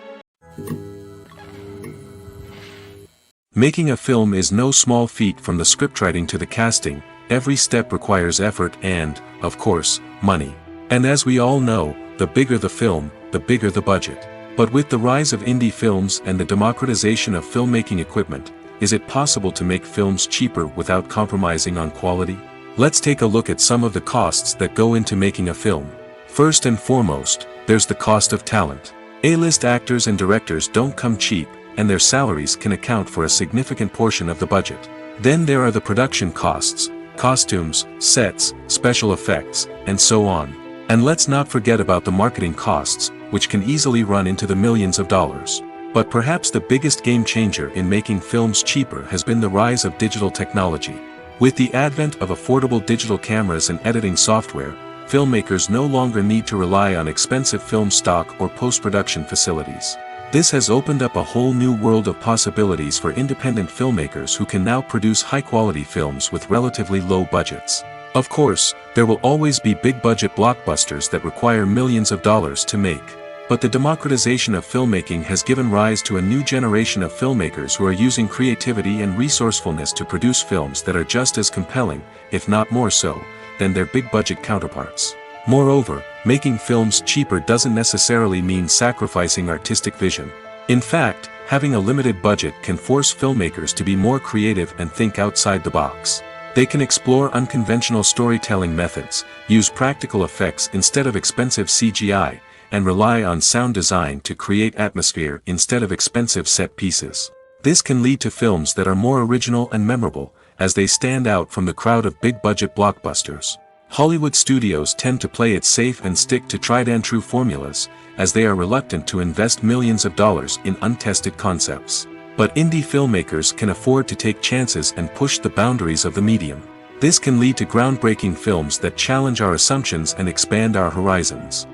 Making a film is no small feat. From the scriptwriting to the casting, every step requires effort and, of course, money. And as we all know, the bigger the film, the bigger the budget. But with the rise of indie films and the democratization of filmmaking equipment, is it possible to make films cheaper without compromising on quality? Let's take a look at some of the costs that go into making a film. First and foremost, there's the cost of talent. A-list actors and directors don't come cheap, and their salaries can account for a significant portion of the budget. Then there are the production costs, costumes, sets, special effects, and so on. And let's not forget about the marketing costs, which can easily run into the millions of dollars. But perhaps the biggest game changer in making films cheaper has been the rise of digital technology. With the advent of affordable digital cameras and editing software, filmmakers no longer need to rely on expensive film stock or post-production facilities. This has opened up a whole new world of possibilities for independent filmmakers who can now produce high-quality films with relatively low budgets. Of course, there will always be big-budget blockbusters that require millions of dollars to make. But the democratization of filmmaking has given rise to a new generation of filmmakers who are using creativity and resourcefulness to produce films that are just as compelling, if not more so, than their big-budget counterparts. Moreover, making films cheaper doesn't necessarily mean sacrificing artistic vision. In fact, having a limited budget can force filmmakers to be more creative and think outside the box. They can explore unconventional storytelling methods, use practical effects instead of expensive CGI, and rely on sound design to create atmosphere instead of expensive set pieces. This can lead to films that are more original and memorable, as they stand out from the crowd of big-budget blockbusters. Hollywood studios tend to play it safe and stick to tried-and-true formulas, as they are reluctant to invest millions of dollars in untested concepts. But indie filmmakers can afford to take chances and push the boundaries of the medium. This can lead to groundbreaking films that challenge our assumptions and expand our horizons.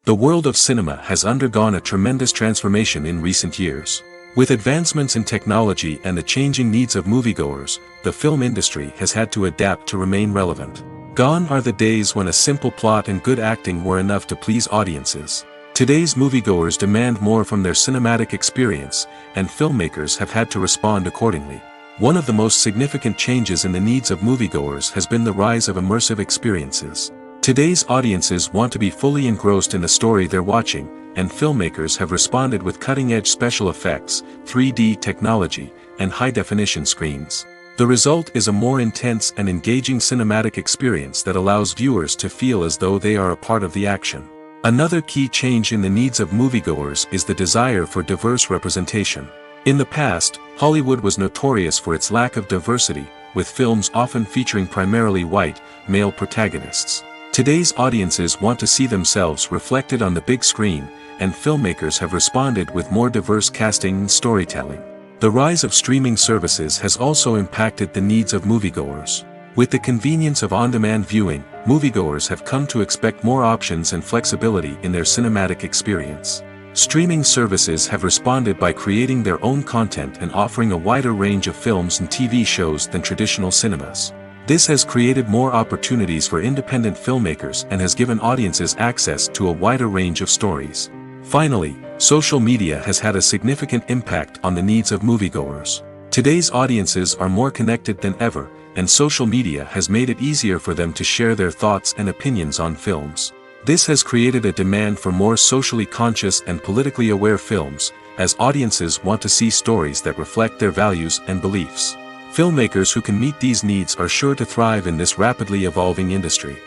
The world of cinema has undergone a tremendous transformation in recent years. With advancements in technology and the changing needs of moviegoers, the film industry has had to adapt to remain relevant. Gone are the days when a simple plot and good acting were enough to please audiences. Today's moviegoers demand more from their cinematic experience, and filmmakers have had to respond accordingly. One of the most significant changes in the needs of moviegoers has been the rise of immersive experiences. Today's audiences want to be fully engrossed in the story they're watching, and filmmakers have responded with cutting-edge special effects, 3D technology, and high-definition screens. The result is a more intense and engaging cinematic experience that allows viewers to feel as though they are a part of the action. Another key change in the needs of moviegoers is the desire for diverse representation. In the past, Hollywood was notorious for its lack of diversity, with films often featuring primarily white, male protagonists. Today's audiences want to see themselves reflected on the big screen, and filmmakers have responded with more diverse casting and storytelling. The rise of streaming services has also impacted the needs of moviegoers. With the convenience of on-demand viewing, moviegoers have come to expect more options and flexibility in their cinematic experience. Streaming services have responded by creating their own content and offering a wider range of films and TV shows than traditional cinemas. This has created more opportunities for independent filmmakers and has given audiences access to a wider range of stories. Finally, social media has had a significant impact on the needs of moviegoers. Today's audiences are more connected than ever, and social media has made it easier for them to share their thoughts and opinions on films. This has created a demand for more socially conscious and politically aware films, as audiences want to see stories that reflect their values and beliefs. Filmmakers who can meet these needs are sure to thrive in this rapidly evolving industry.